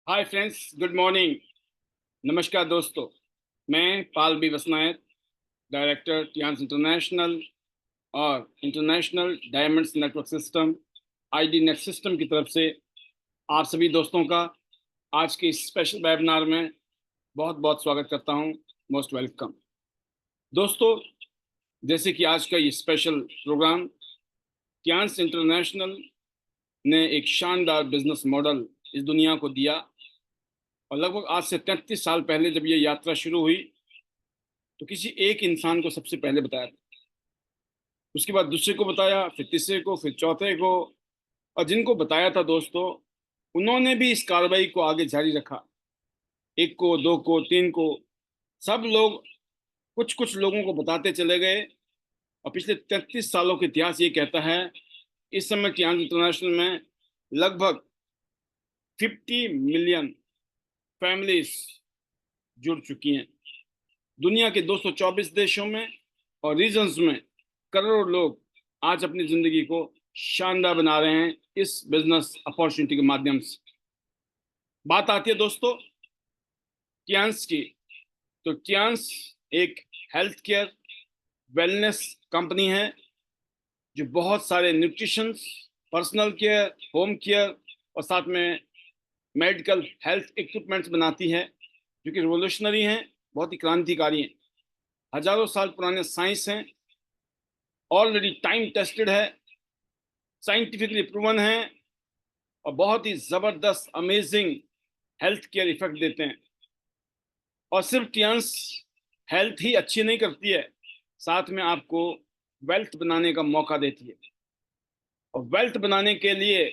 Hi friends, good morning. नमस्कार दोस्तों। मैं पाल बी वसनायत, डायरेक्टर टियान्स इंटरनेशनल और international diamonds network system ID net system की तरफ से आप सभी दोस्तों का आज के इस स्पेशल वेबिनार में बहुत बहुत स्वागत करता हूं। मोस्ट वेलकम दोस्तों। जैसे कि आज का ये स्पेशल प्रोग्राम टियान्स इंटरनेशनल ने एक शानदार बिजनेस मॉडल इस दुनिया को दिया, और लगभग आज से 33 साल पहले जब ये यात्रा शुरू हुई तो किसी एक इंसान को सबसे पहले बताया था। उसके बाद दूसरे को बताया, फिर तीसरे को, फिर चौथे को। और जिनको बताया था दोस्तों, उन्होंने भी इस कार्रवाई को आगे जारी रखा। एक को, दो को, तीन को, सब लोग कुछ कुछ लोगों को बताते चले गए। और पिछले 33 सालों का इतिहास ये कहता है, इस समय टियान्स इंटरनेशनल में लगभग 50 मिलियन फैमिलीज जुड़ चुकी हैं। दुनिया के 224 देशों में और रीजन्स में करोड़ों लोग आज अपनी जिंदगी को शानदार बना रहे हैं इस बिजनेस अपॉर्चुनिटी के माध्यम से। बात आती है दोस्तों टियान्स की। तो टियान्स एक हेल्थ केयर वेलनेस कंपनी है जो बहुत सारे nutrition, personal care, home care और साथ में मेडिकल हेल्थ इक्विपमेंट्स बनाती है, जो कि रिवोल्यूशनरी हैं, बहुत ही क्रांतिकारी हैं। हजारों साल पुराने साइंस हैं, ऑलरेडी टाइम टेस्टेड है, साइंटिफिकली प्रूवन है, और बहुत ही जबरदस्त अमेजिंग हेल्थ केयर इफेक्ट देते हैं। और सिर्फ टियान्स हेल्थ ही अच्छी नहीं करती है, साथ में आपको वेल्थ बनाने का मौका देती है। और वेल्थ बनाने के लिए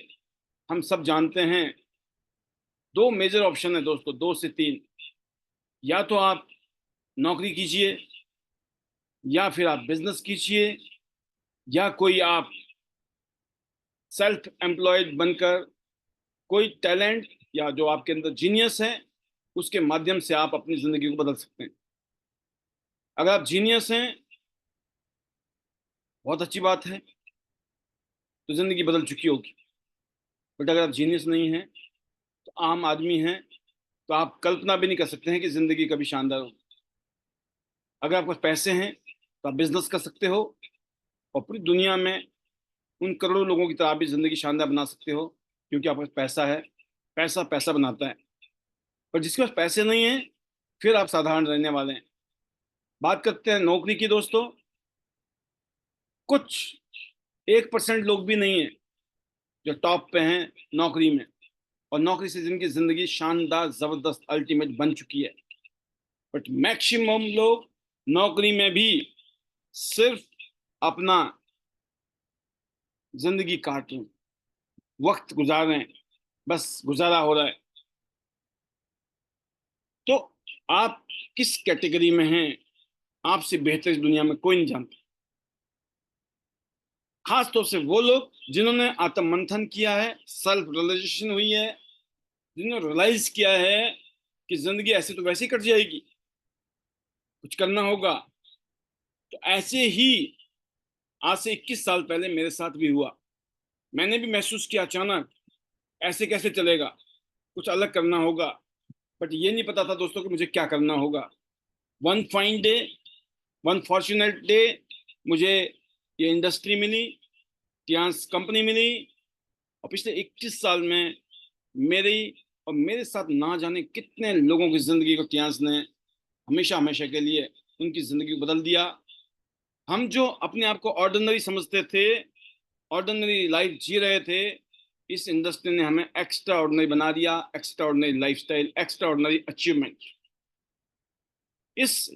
हम सब जानते हैं दो मेजर ऑप्शन है दोस्तों, दो से तीन। या तो आप नौकरी कीजिए, या फिर आप बिजनेस कीजिए, या कोई आप सेल्फ एम्प्लॉयड बनकर कोई टैलेंट या जो आपके अंदर जीनियस है उसके माध्यम से आप अपनी जिंदगी को बदल सकते हैं। अगर आप जीनियस हैं, बहुत अच्छी बात है, तो जिंदगी बदल चुकी होगी। बट अगर आप जीनियस नहीं हैं, तो आम आदमी हैं, तो आप कल्पना भी नहीं कर सकते हैं कि जिंदगी कभी शानदार होगी। अगर आपके पास पैसे हैं तो आप बिजनेस कर सकते हो, और पूरी दुनिया में उन करोड़ों लोगों की तरह आप भी जिंदगी शानदार बना सकते हो, क्योंकि आपके पास पैसा है। पैसा पैसा बनाता है। पर जिसके पास पैसे नहीं है, फिर आप साधारण रहने वाले हैं। बात करते हैं नौकरी की दोस्तों। कुछ 1% लोग भी नहीं है जो टॉप पे हैं नौकरी में, और नौकरी से जिनकी जिंदगी शानदार, जबरदस्त, अल्टीमेट बन चुकी है। बट मैक्सिमम लोग नौकरी में भी सिर्फ अपना जिंदगी काट रहे हैं, वक्त गुजार रहे हैं, बस गुजारा हो रहा है। तो आप किस कैटेगरी में हैं, आपसे बेहतर इस दुनिया में कोई नहीं जानता। खास तौर से वो लोग जिन्होंने आत्ममंथन किया है, सेल्फ रियलाइजेशन हुई है, जिन्होंने रियलाइज किया है कि जिंदगी ऐसे तो वैसे ही कट जाएगी, कुछ करना होगा। तो ऐसे ही आज से 21 साल पहले मेरे साथ भी हुआ। मैंने भी महसूस किया अचानक, ऐसे कैसे चलेगा, कुछ अलग करना होगा। बट ये नहीं पता था दोस्तों कि मुझे क्या करना होगा। One fine day, one fortunate day, मुझे ये इंडस्ट्री मिली, टियान्स कंपनी मिली। और पिछले 21 साल में मेरी और मेरे साथ ना जाने कितने लोगों की जिंदगी को टियान्स ने हमेशा हमेशा के लिए उनकी जिंदगी को बदल दिया। हम जो अपने आप को ऑर्डिनरी समझते थे, ऑर्डिनरी लाइफ जी रहे थे, इस इंडस्ट्री ने हमें एक्स्ट्रा ऑर्डिनरी बना दिया। Extra ordinary lifestyle, extra ordinary achievement. इस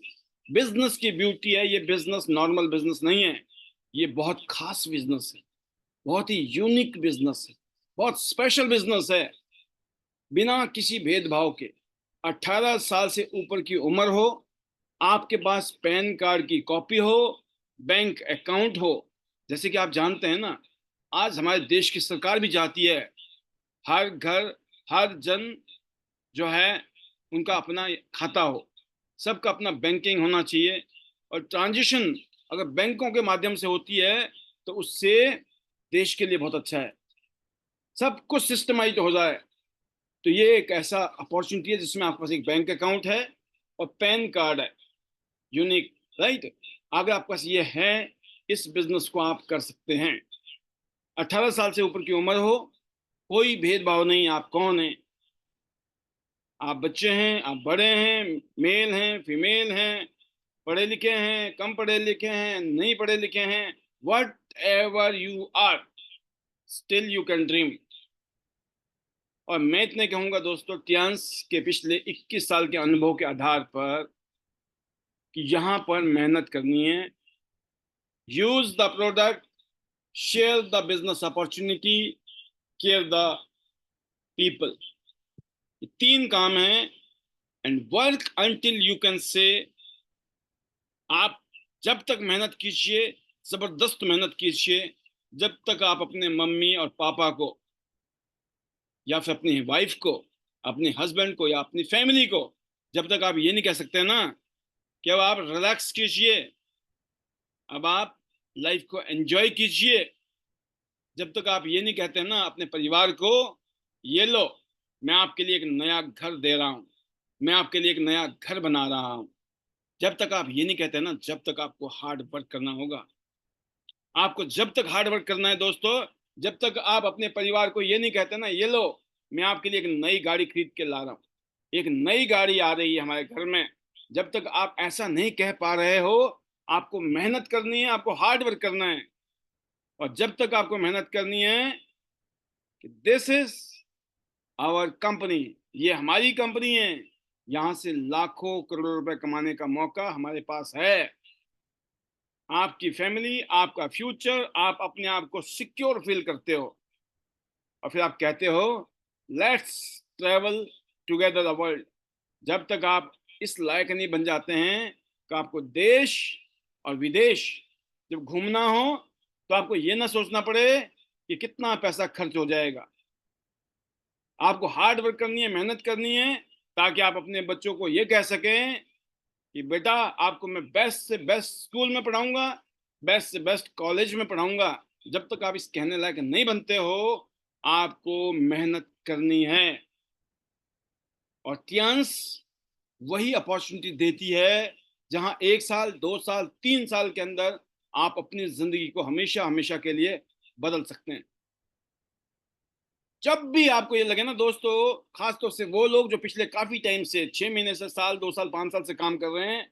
बिजनेस की ब्यूटी है, ये बिजनेस नॉर्मल बिजनेस नहीं है, ये बहुत खास बिजनेस है, बहुत ही यूनिक बिजनेस है, बहुत स्पेशल बिजनेस है। बिना किसी भेदभाव के, 18 साल से ऊपर की उम्र हो, आपके पास पैन कार्ड की कॉपी हो, बैंक अकाउंट हो। जैसे कि आप जानते हैं ना, आज हमारे देश की सरकार भी चाहती है हर घर, हर जन जो है उनका अपना खाता हो, सबका अपना बैंकिंग होना चाहिए। और ट्रांजिशन अगर बैंकों के माध्यम से होती है तो उससे देश के लिए बहुत अच्छा है। सब कुछ सिस्टमाइज हो जाए, तो ये एक ऐसा अपॉर्चुनिटी है जिसमें आपके पास एक बैंक अकाउंट है और पैन कार्ड है, यूनिक, राइट। अगर आपके पास ये है, इस बिजनेस को आप कर सकते हैं। 18 साल से ऊपर की उम्र हो, कोई भेदभाव नहीं, आप कौन हैं, आप बच्चे हैं, आप बड़े हैं, मेल हैं, फीमेल हैं, पढ़े लिखे हैं, कम पढ़े लिखे हैं, नहीं पढ़े लिखे हैं, whatever you are, still you can dream. और मैं इतने कहूंगा दोस्तों, टियांस के पिछले 21 साल के अनुभव के आधार पर, कि यहां पर मेहनत करनी है, use the product, share the business opportunity, care the people. ये 3 काम हैं। And work until you can say, आप जब तक मेहनत कीजिए, जबरदस्त मेहनत कीजिए, जब तक आप अपने मम्मी और पापा को, या फिर अपनी वाइफ को, अपने हस्बैंड को, या अपनी फैमिली को, जब तक आप ये नहीं कह सकते ना कि अब आप रिलैक्स कीजिए, अब आप लाइफ को एंजॉय कीजिए, जब तक आप ये नहीं कहते ना अपने परिवार को, ये लो, मैं आपके लिए एक नया घर दे रहा हूं, मैं आपके लिए एक नया घर बना रहा हूं, जब तक आप ये नहीं कहते ना, जब तक आपको हार्ड वर्क करना होगा। आपको जब तक हार्ड वर्क करना है दोस्तों, जब तक आप अपने परिवार को ये नहीं कहते ना, ये लो, मैं आपके लिए एक नई गाड़ी खरीद के ला रहा हूँ, एक नई गाड़ी आ रही है हमारे घर में, जब तक आप ऐसा नहीं कह पा रहे हो, आपको मेहनत करनी है, आपको हार्ड वर्क करना है। और जब तक आपको मेहनत करनी है कि दिस इज आवर कंपनी, ये हमारी कंपनी है, यहां से लाखों करोड़ों रुपए कमाने का मौका हमारे पास है, आपकी फैमिली, आपका फ्यूचर, आप अपने आप को सिक्योर फील करते हो, और फिर आप कहते हो let's travel together the world. जब तक आप इस लायक नहीं बन जाते हैं कि आपको देश और विदेश जब घूमना हो, तो आपको ये ना सोचना पड़े कि कितना पैसा खर्च हो जाएगा। आपको हार्ड वर्क करनी है, मेहनत करनी है, ताकि आप अपने बच्चों को ये कह सकें कि बेटा आपको मैं बेस्ट से बेस्ट स्कूल में पढ़ाऊंगा, बेस्ट से बेस्ट कॉलेज में पढ़ाऊंगा। जब तक आप इस कहने लायक नहीं बनते हो, आपको मेहनत करनी है। और टियांस वही अपॉर्चुनिटी देती है जहां 1 साल, 2 साल, 3 साल के अंदर आप अपनी जिंदगी को हमेशा हमेशा के लिए बदल सकते हैं। जब भी आपको ये लगे ना दोस्तों, खासतौर से वो लोग जो पिछले काफी टाइम से, 6 महीने से, साल, 2 साल, 5 साल से काम कर रहे हैं,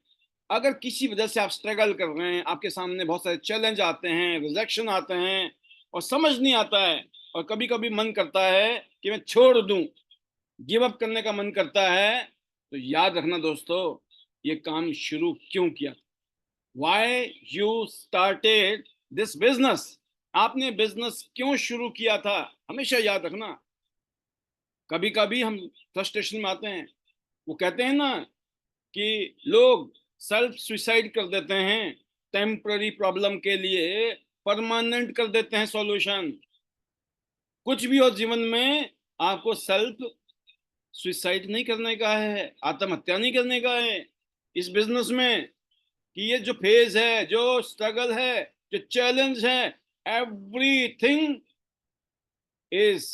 अगर किसी वजह से आप स्ट्रगल कर रहे हैं, आपके सामने बहुत सारे चैलेंज आते हैं, रिजेक्शन आते हैं, और समझ नहीं आता है, और कभी कभी मन करता है कि मैं छोड़ दूं, गिव अप करने का मन करता है, तो याद रखना दोस्तों, ये काम शुरू क्यों किया, why you started this business, आपने बिजनेस क्यों शुरू किया था, हमेशा याद रखना। कभी कभी हम फ्रस्ट्रेशन में आते हैं, वो कहते हैं ना कि लोग सेल्फ सुसाइड कर देते हैं टेम्पररी प्रॉब्लम के लिए, परमानेंट कर देते हैं सॉल्यूशन। कुछ भी हो जीवन में, आपको सेल्फ सुसाइड नहीं करने का है, आत्महत्या नहीं करने का है इस बिजनेस में। कि ये जो फेज है, जो स्ट्रगल है, जो चैलेंज है, एवरीथिंग इज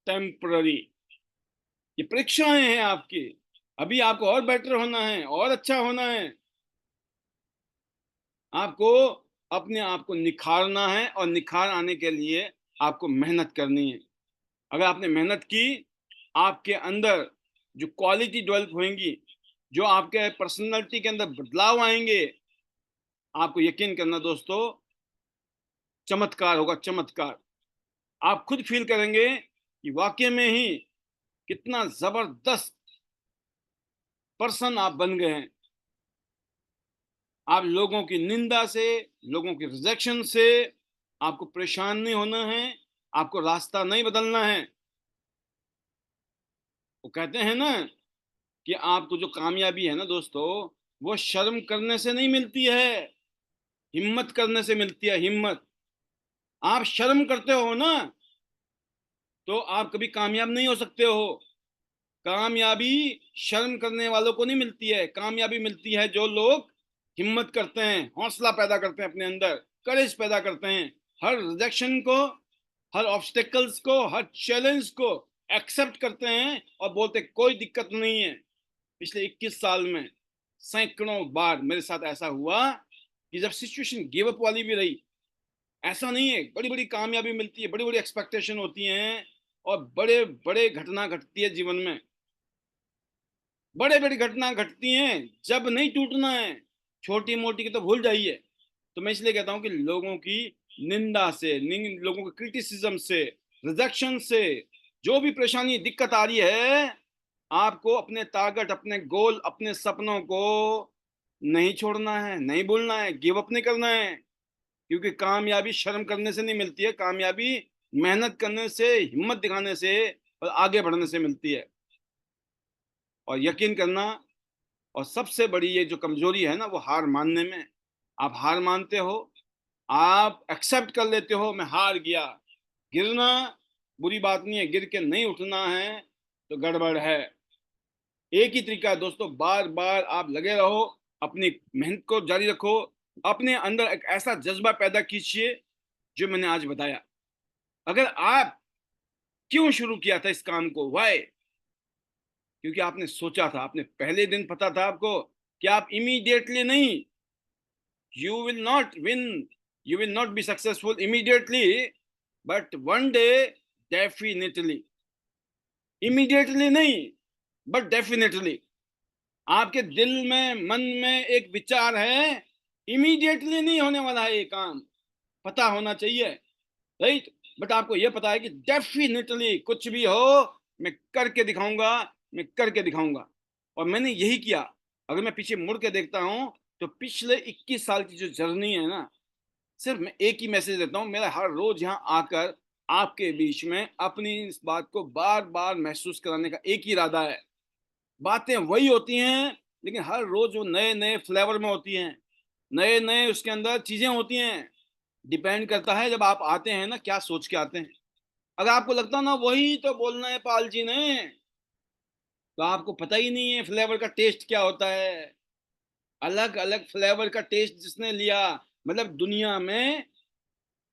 टेम्पररी। ये परीक्षाएं हैं आपकी, अभी आपको और बेटर होना है, और अच्छा होना है, आपको अपने आप को निखारना है, और निखार आने के लिए आपको मेहनत करनी है। अगर आपने मेहनत की, आपके अंदर जो क्वालिटी डेवलप होंगी, जो आपके पर्सनालिटी के अंदर बदलाव आएंगे, आपको यकीन करना दोस्तों, चमत्कार होगा, चमत्कार। आप खुद फील करेंगे कि वाकई में ही कितना जबरदस्त पर्सन आप बन गए हैं। आप लोगों की निंदा से, लोगों की रिजेक्शन से आपको परेशान नहीं होना है, आपको रास्ता नहीं बदलना है। वो कहते हैं ना कि आपको जो कामयाबी है ना दोस्तों, वो शर्म करने से नहीं मिलती है, हिम्मत करने से मिलती है, हिम्मत। आप शर्म करते हो ना, तो आप कभी कामयाब नहीं हो सकते हो। कामयाबी शर्म करने वालों को नहीं मिलती है, कामयाबी मिलती है जो लोग हिम्मत करते हैं, हौसला पैदा करते हैं अपने अंदर, करेज पैदा करते हैं, हर रिजेक्शन को, हर ऑब्स्टेकल्स को, हर चैलेंज को एक्सेप्ट करते हैं और बोलते हैं कोई दिक्कत नहीं है। पिछले 21 साल में सैकड़ों बार मेरे साथ ऐसा हुआ कि जब सिचुएशन गिव अप वाली भी रही, ऐसा नहीं है, बड़ी बड़ी कामयाबी मिलती है, बड़ी बड़ी एक्सपेक्टेशन होती हैं और बड़े बड़े घटना घटती है जीवन में, बड़े बड़ी घटना घटती हैं, जब नहीं टूटना है, छोटी मोटी की तो भूल जाइए। तो मैं इसलिए कहता हूं कि लोगों की निंदा से, लोगों के क्रिटिसिज्म से, रिजेक्शन से जो भी परेशानी दिक्कत आ रही है, आपको अपने टारगेट, अपने गोल, अपने सपनों को नहीं छोड़ना है, नहीं भूलना है, गिव अप नहीं करना है। क्योंकि कामयाबी शर्म करने से नहीं मिलती है, कामयाबी मेहनत करने से, हिम्मत दिखाने से और आगे बढ़ने से मिलती है। और यकीन करना, और सबसे बड़ी ये जो कमजोरी है ना, वो हार मानने में। आप हार मानते हो, आप एक्सेप्ट कर लेते हो मैं हार गया। गिरना बुरी बात नहीं है, गिर के नहीं उठना है तो गड़बड़ है। एक ही तरीका है दोस्तों, बार बार आप लगे रहो, अपनी मेहनत को जारी रखो, अपने अंदर एक ऐसा जज्बा पैदा कीजिए जो मैंने आज बताया। अगर आप क्यों शुरू किया था इस काम को, वाई? क्योंकि आपने सोचा था, आपने पहले दिन पता था आपको कि आप इमीडिएटली नहीं, you will not win, you will not be successful immediately, but one day definitely, immediately नहीं but definitely। आपके दिल में, मन में एक विचार है, इमीडिएटली नहीं होने वाला है ये काम, पता होना चाहिए, राइट? बट आपको ये पता है कि डेफिनेटली कुछ भी हो मैं करके दिखाऊंगा, मैं करके दिखाऊंगा। और मैंने यही किया। अगर मैं पीछे मुड़ के देखता हूं तो पिछले 21 साल की जो जर्नी है ना, सिर्फ मैं एक ही मैसेज देता हूँ, मेरा हर रोज यहाँ आकर आपके बीच में अपनी इस बात को बार बार महसूस कराने का एक ही इरादा है। बातें वही होती हैं, लेकिन हर रोज वो नए नए फ्लेवर में होती हैं, नए नए उसके अंदर चीजें होती हैं। डिपेंड करता है जब आप आते हैं ना, क्या सोच के आते हैं। अगर आपको लगता ना वही तो बोलना है पाल जी ने, तो आपको पता ही नहीं है फ्लेवर का टेस्ट क्या होता है। अलग अलग फ्लेवर का टेस्ट जिसने लिया, मतलब दुनिया में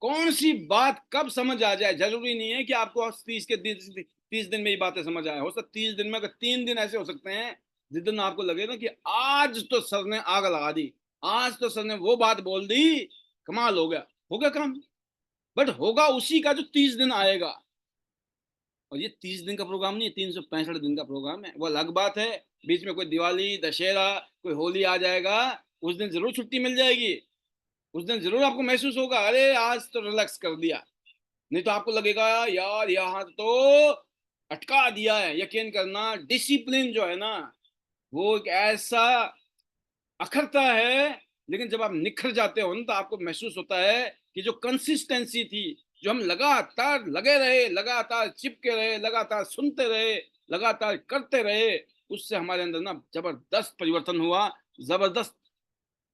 कौन सी बात कब समझ आ जाए, जरूरी नहीं है कि आपको 30 दिन में ये बातें समझ आए। हो सकता 30 दिन में, अगर 3 दिन ऐसे हो सकते हैं जिस दिन आपको लगे ना कि आज तो सर ने आग लगा दी, आज तो सर ने वो बात बोल दी, कमाल हो गया काम। बट होगा उसी का जो 30 दिन आएगा। और ये 30 दिन का प्रोग्राम नहीं है, 365 दिन का प्रोग्राम है। वो अलग बात है, बीच में कोई दिवाली, दशहरा, कोई होली आ जाएगा, उस दिन जरूर छुट्टी मिल जाएगी। उस दिन जरूर आपको महसूस होगा अरे आज तो रिलैक्स कर दिया। नहीं तो आपको लगेगा यार यहाँ तो अटका दिया है। यकीन करना, डिसिप्लिन जो है ना, वो एक ऐसा अखरता है, लेकिन जब आप निखर जाते हो ना तो आपको महसूस होता है कि जो कंसिस्टेंसी थी, जो हम लगातार लगे रहे, लगातार चिपके रहे, लगातार सुनते रहे, लगातार करते रहे, उससे हमारे अंदर ना जबरदस्त परिवर्तन हुआ, जबरदस्त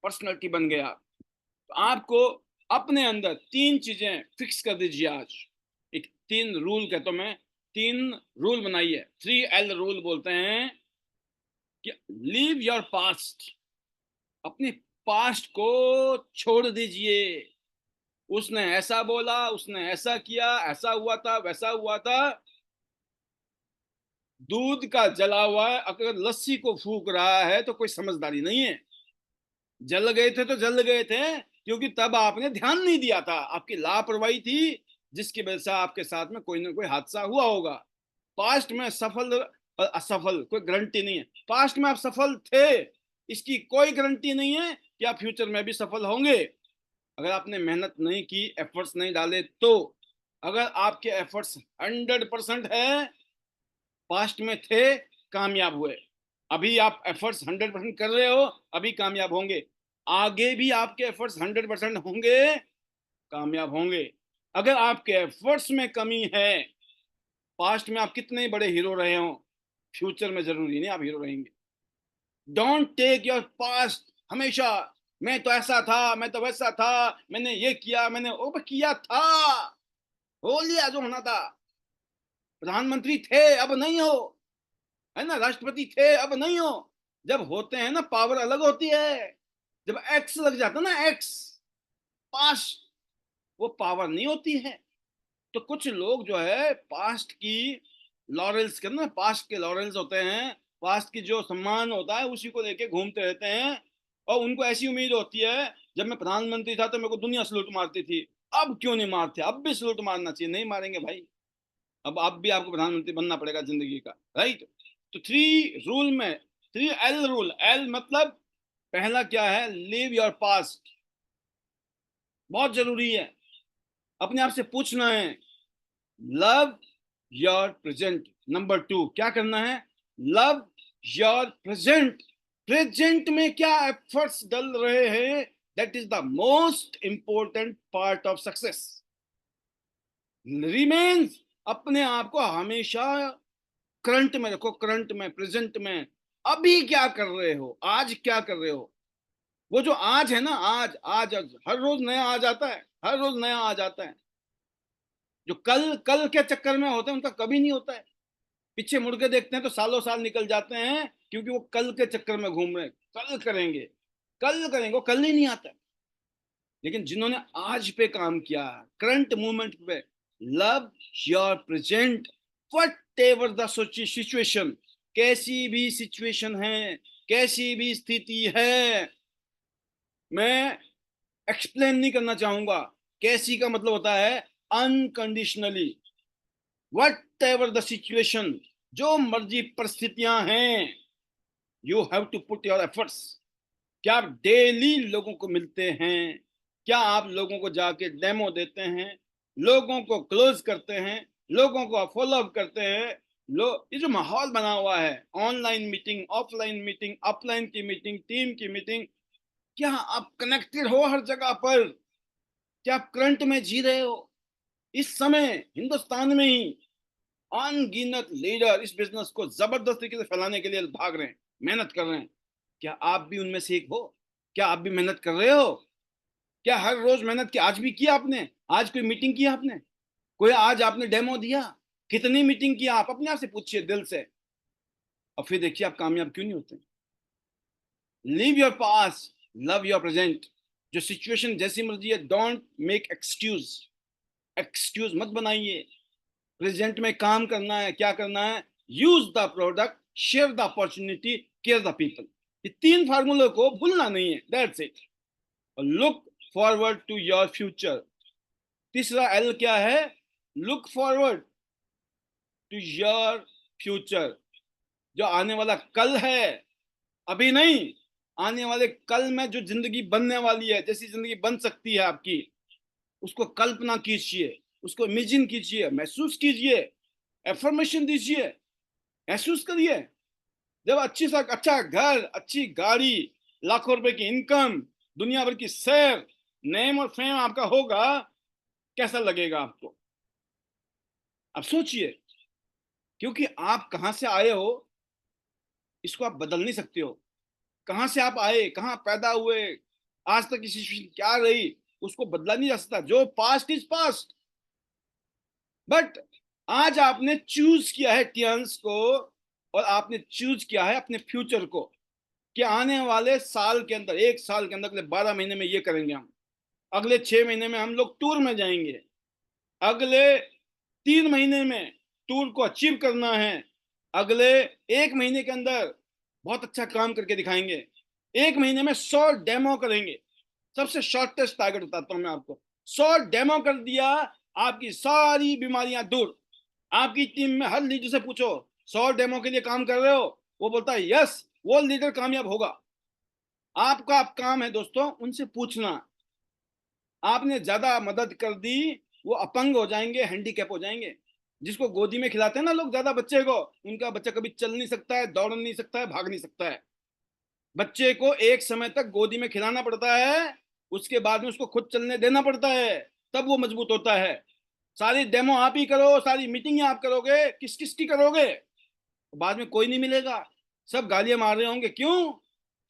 पर्सनैलिटी बन गया। तो आपको अपने अंदर 3 चीजें फिक्स कर दीजिए आज। एक 3 रूल कहता हूं मैं, 3 रूल बनाइए, 3L रूल बोलते हैं कि लीव योर पास्ट, अपने पास्ट को छोड़ दीजिए। उसने ऐसा बोला, उसने ऐसा किया, ऐसा हुआ था, वैसा हुआ था। दूध का जला हुआ है, अगर लस्सी को फूक रहा है तो कोई समझदारी नहीं है। जल गए थे तो जल गए थे क्योंकि तब आपने ध्यान नहीं दिया था, आपकी लापरवाही थी, जिसकी वजह से आपके साथ में कोई ना कोई हादसा हुआ होगा। पास्ट में सफल और असफल कोई गारंटी नहीं है। पास्ट में आप सफल थे, इसकी कोई गारंटी नहीं है कि आप फ्यूचर में भी सफल होंगे। अगर आपने मेहनत नहीं की, एफर्ट्स नहीं डाले तो। अगर आपके एफर्ट्स 100% है, पास्ट में थे, कामयाब हुए, अभी आप एफर्ट्स 100% कर रहे हो, अभी कामयाब होंगे, आगे भी आपके एफर्ट्स 100% होंगे, कामयाब होंगे। अगर आपके एफर्ट्स में कमी है, पास्ट में आप कितने बड़े हीरो रहे हो, फ्यूचर में जरूरी नहीं आप हीरो रहेंगे। डोंट टेक योर पास्ट हमेशा, मैं तो ऐसा था, मैं तो वैसा था, मैंने ये किया, मैंने वो किया था, हो लिया जो होना था। प्रधानमंत्री थे, अब नहीं हो, है ना, राष्ट्रपति थे, अब नहीं हो। जब होते हैं ना, पावर अलग होती है। जब एक्स लग जाता ना, एक्स, पास, वो पावर नहीं होती है। तो कुछ लोग जो है पास्ट की लॉरेल्स के ना, पास्ट के लॉरेल्स होते हैं, पास्ट की जो सम्मान होता है उसी को लेके घूमते रहते हैं। और उनको ऐसी उम्मीद होती है, जब मैं प्रधानमंत्री था तो मेरे को दुनिया सलूट मारती थी, अब क्यों नहीं मारते, अब भी सलूट मारना चाहिए। नहीं मारेंगे भाई, अब भी आपको प्रधानमंत्री बनना पड़ेगा जिंदगी का, राइट। तो थ्री रूल में, 3 L रूल, एल मतलब पहला क्या है, लिव योर पास्ट, बहुत जरूरी है। अपने आप से पूछना है, लव योर प्रेजेंट। नंबर 2 क्या करना है, लव योर प्रेजेंट। प्रेजेंट में क्या एफर्ट्स डल रहे हैं, that is the most important part of success. Remains, अपने आप को हमेशा करंट में रखो, करंट में, प्रेजेंट में। अभी क्या कर रहे हो, आज क्या कर रहे हो। वो जो आज है ना, आज आज आज हर रोज नया आ जाता है, हर रोज नया आ जाता है। जो कल कल के चक्कर में होते हैं उनका कभी नहीं होता है। पीछे मुड़ के देखते हैं तो सालों साल निकल जाते हैं, क्योंकि वो कल के चक्कर में घूम रहे हैं, कल करेंगे, कल करेंगे, वो कल ही नहीं आता है। लेकिन जिन्होंने आज पे काम किया, करंट मूवमेंट पे, love your present, what ever the situation, कैसी भी सिचुएशन है, कैसी भी स्थिति है, मैं एक्सप्लेन नहीं करना चाहूंगा। कैसी का मतलब होता है unconditionally, whatever the situation, जो मर्जी परिस्थितियां हैं, you have to put your efforts. क्या आप डेली लोगों को मिलते हैं, क्या आप लोगों को जाके डेमो देते हैं, लोगों को क्लोज करते हैं, लोगों को फॉलो अप करते हैं। ये जो माहौल बना हुआ है, online meeting, offline meeting, upline की मीटिंग, टीम की मीटिंग, क्या आप कनेक्टेड हो हर जगह पर, क्या आप करंट में जी रहे हो। इस समय हिंदुस्तान में ही अनगिनत लीडर इस बिजनेस को जबरदस्त तरीके से फैलाने के लिए भाग रहे हैं, मेहनत कर रहे हैं। क्या आप भी उनमें से एक हो, क्या आप भी मेहनत कर रहे हो, क्या हर रोज मेहनत की, आज भी किया आपने, आज कोई मीटिंग किया आपने, कोई आज आपने डेमो दिया, कितनी मीटिंग किया, आप अपने आप से पूछिए दिल से, और फिर देखिए आप कामयाब क्यों नहीं होते। Live your past, love your present. जो सिचुएशन जैसी मर्जी है, डोंट मेक एक्सक्यूज, एक्सक्यूज मत बनाइए। प्रेजेंट में काम करना है, क्या करना है, use the product, share the opportunity, care the people. ये 3 फार्मूले को भूलना नहीं है, that's it. Look forward to your future. तीसरा एल क्या है, look forward to your future. जो आने वाला कल है, अभी नहीं, आने वाले कल में जो जिंदगी बनने वाली है, जैसी जिंदगी बन सकती है आपकी, उसको कल्पना कीजिए, उसको इमेजिन कीजिए, महसूस कीजिए, एफर्मेशन दीजिए, महसूस करिए। जब अच्छी सा अच्छा घर, अच्छी गाड़ी, लाखों रुपए की इनकम, दुनिया भर की सैर, नेम और फेम आपका होगा, कैसा लगेगा आपको, अब सोचिए। क्योंकि आप कहां से आए हो, इसको आप बदल नहीं सकते हो। कहां से आप आए, कहां पैदा हुए, आज तक की सिचुएशन क्या रही, उसको बदला नहीं जा सकता। जो पास्ट इज पास्ट। बट आज आपने चूज किया है टियंस को, और आपने चूज किया है अपने फ्यूचर को, कि आने वाले साल के अंदर, 1 साल के अंदर, अगले 12 महीने में ये करेंगे हम, अगले 6 महीने में हम लोग टूर में जाएंगे, अगले 3 महीने में टूर को अचीव करना है, अगले 1 महीने के अंदर बहुत अच्छा काम करके दिखाएंगे, 1 महीने में 100 डेमो करेंगे। सबसे शॉर्टेस्ट टारगेट बताता हूं मैं आपको, 100 डेमो कर दिया, आपकी सारी बीमारियां दूर। आपकी टीम में हर लीडर से पूछो, 100 डेमो के लिए काम कर रहे हो, वो बोलता है यस, वो लीडर कामयाब होगा। आपका आप काम है दोस्तों उनसे पूछना। आपने ज्यादा मदद कर दी, वो अपंग हो जाएंगे, हैंडीकैप हो जाएंगे। जिसको गोदी में खिलाते हैं ना लोग ज्यादा बच्चे को, उनका बच्चा कभी चल नहीं सकता है, दौड़ नहीं सकता है, भाग नहीं सकता है। बच्चे को एक समय तक गोदी में खिलाना पड़ता है, उसके बाद में उसको खुद चलने देना पड़ता है, तब वो मजबूत होता है। सारी डेमो आप ही करो, सारी मीटिंग आप करोगे, किस किस की करोगे, बाद में कोई नहीं मिलेगा, सब गालियां मार रहे होंगे। क्यों?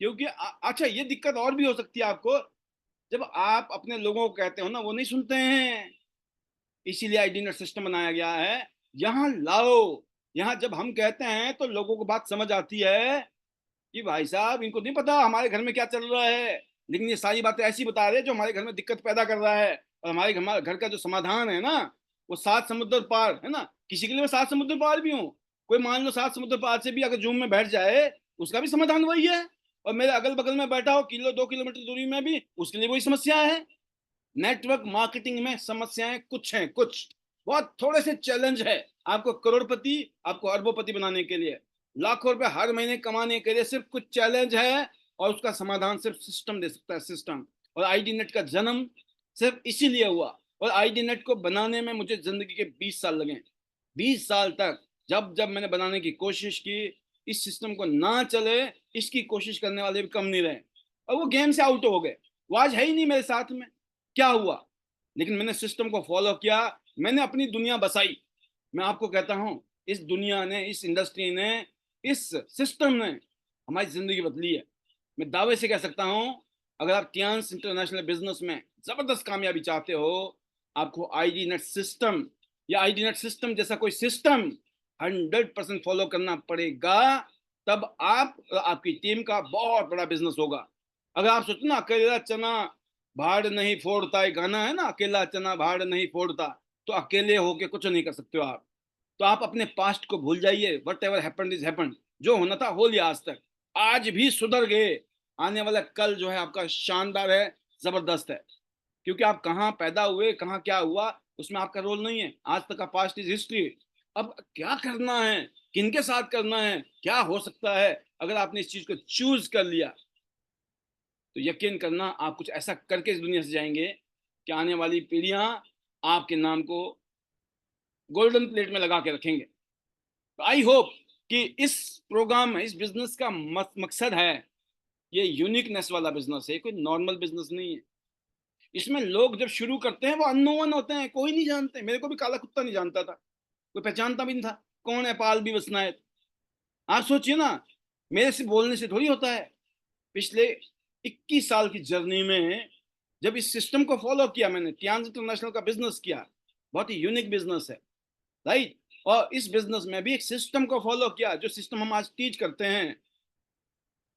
क्योंकि अच्छा, ये दिक्कत और भी हो सकती है आपको, जब आप अपने लोगों को कहते हो ना, वो नहीं सुनते हैं। इसीलिए आई डिनर सिस्टम बनाया गया है, यहाँ लाओ। यहाँ जब हम कहते हैं तो लोगों को बात समझ आती है कि भाई साहब इनको नहीं पता हमारे घर में क्या चल रहा है, लेकिन ये सारी बातें ऐसी बता रहे हैं जो हमारे घर में दिक्कत पैदा कर रहा है। और हमारे घर का जो समाधान है ना, वो 7 समुद्र पार है ना, किसी के लिए मैं 7 समुद्र पार भी हूँ। कोई मान लो 7 समुद्र पार से भी अगर जूम में बैठ जाए, उसका भी समाधान वही है। और मेरे अगल बगल में बैठा हो 2 किलोमीटर दूरी में भी, उसके लिए वही समस्या है। नेटवर्क मार्केटिंग में समस्याएं कुछ हैं, कुछ बहुत थोड़े से चैलेंज है। आपको करोड़पति, आपको अरबोपति बनाने के लिए, लाखों रुपए हर महीने कमाने के लिए सिर्फ कुछ चैलेंज है, और उसका समाधान सिर्फ सिस्टम दे सकता है, सिस्टम। और आईडी नेट का जन्म सिर्फ इसीलिए हुआ। और आईडी नेट को बनाने में मुझे जिंदगी के 20 साल लगे। 20 साल तक जब जब मैंने बनाने की कोशिश की, इस सिस्टम को ना चले, इसकी कोशिश करने वाले भी कम नहीं रहे, और वो गेम से आउट हो गए। वो आज है ही नहीं मेरे साथ में। क्या हुआ? लेकिन मैंने सिस्टम को फॉलो किया, मैंने अपनी दुनिया बसाई। मैं आपको कहता हूं, इस दुनिया ने, इस इंडस्ट्री ने, इस सिस्टम ने हमारी जिंदगी बदली है। मैं दावे से कह सकता हूं, अगर आप टियांस इंटरनेशनल बिजनेस में जबरदस्त कामयाबी चाहते हो, आपको आईडी नेट सिस्टम या आईडी नेट सिस्टम जैसा कोई सिस्टम 100% फॉलो करना पड़ेगा। तब आप आपकी टीम का बहुत बड़ा बिजनेस होगा। अगर आप सोचो ना, अकेला चना भाड़ नहीं फोड़ता, है गाना है ना, अकेला चना भाड़ नहीं फोड़ता, तो अकेले होके कुछ नहीं कर सकते हो आप। तो आप अपने पास्ट को भूल जाइए। What ever happened is happened. जो होना था हो लिया आज तक, आज भी सुधर गए। आने वाला कल जो है आपका शानदार है, जबरदस्त है। क्योंकि आप कहाँ पैदा हुए, कहाँ क्या हुआ, उसमें आपका रोल नहीं है। आज तक का पास्ट इज हिस्ट्री। अब क्या करना है, किनके साथ करना है, क्या हो सकता है, अगर आपने इस चीज को चूज कर लिया, तो यकीन करना आप कुछ ऐसा करके इस दुनिया से जाएंगे कि आने वाली पीढ़ियां आपके नाम को गोल्डन प्लेट में लगा के रखेंगे। तो आई होप कि इस प्रोग्राम में, इस बिजनेस का मकसद है, ये यूनिकनेस वाला बिजनेस है, कोई नॉर्मल बिजनेस नहीं है। इसमें लोग जब शुरू करते हैं वो अननोन होते हैं, कोई नहीं जानते। मेरे को भी काला कुत्ता नहीं जानता था, कोई पहचानता भी नहीं था कौन है पाल भी वसनायत। आप सोचिए ना, मेरे से बोलने से थोड़ी होता है। पिछले 21 साल की जर्नी में जब इस सिस्टम को फॉलो किया मैंने, टियांस इंटरनेशनल का बिजनेस किया, बहुत ही यूनिक बिजनेस है, राइट। और इस बिजनेस में भी एक सिस्टम को फॉलो किया, जो सिस्टम हम आज टीच करते हैं।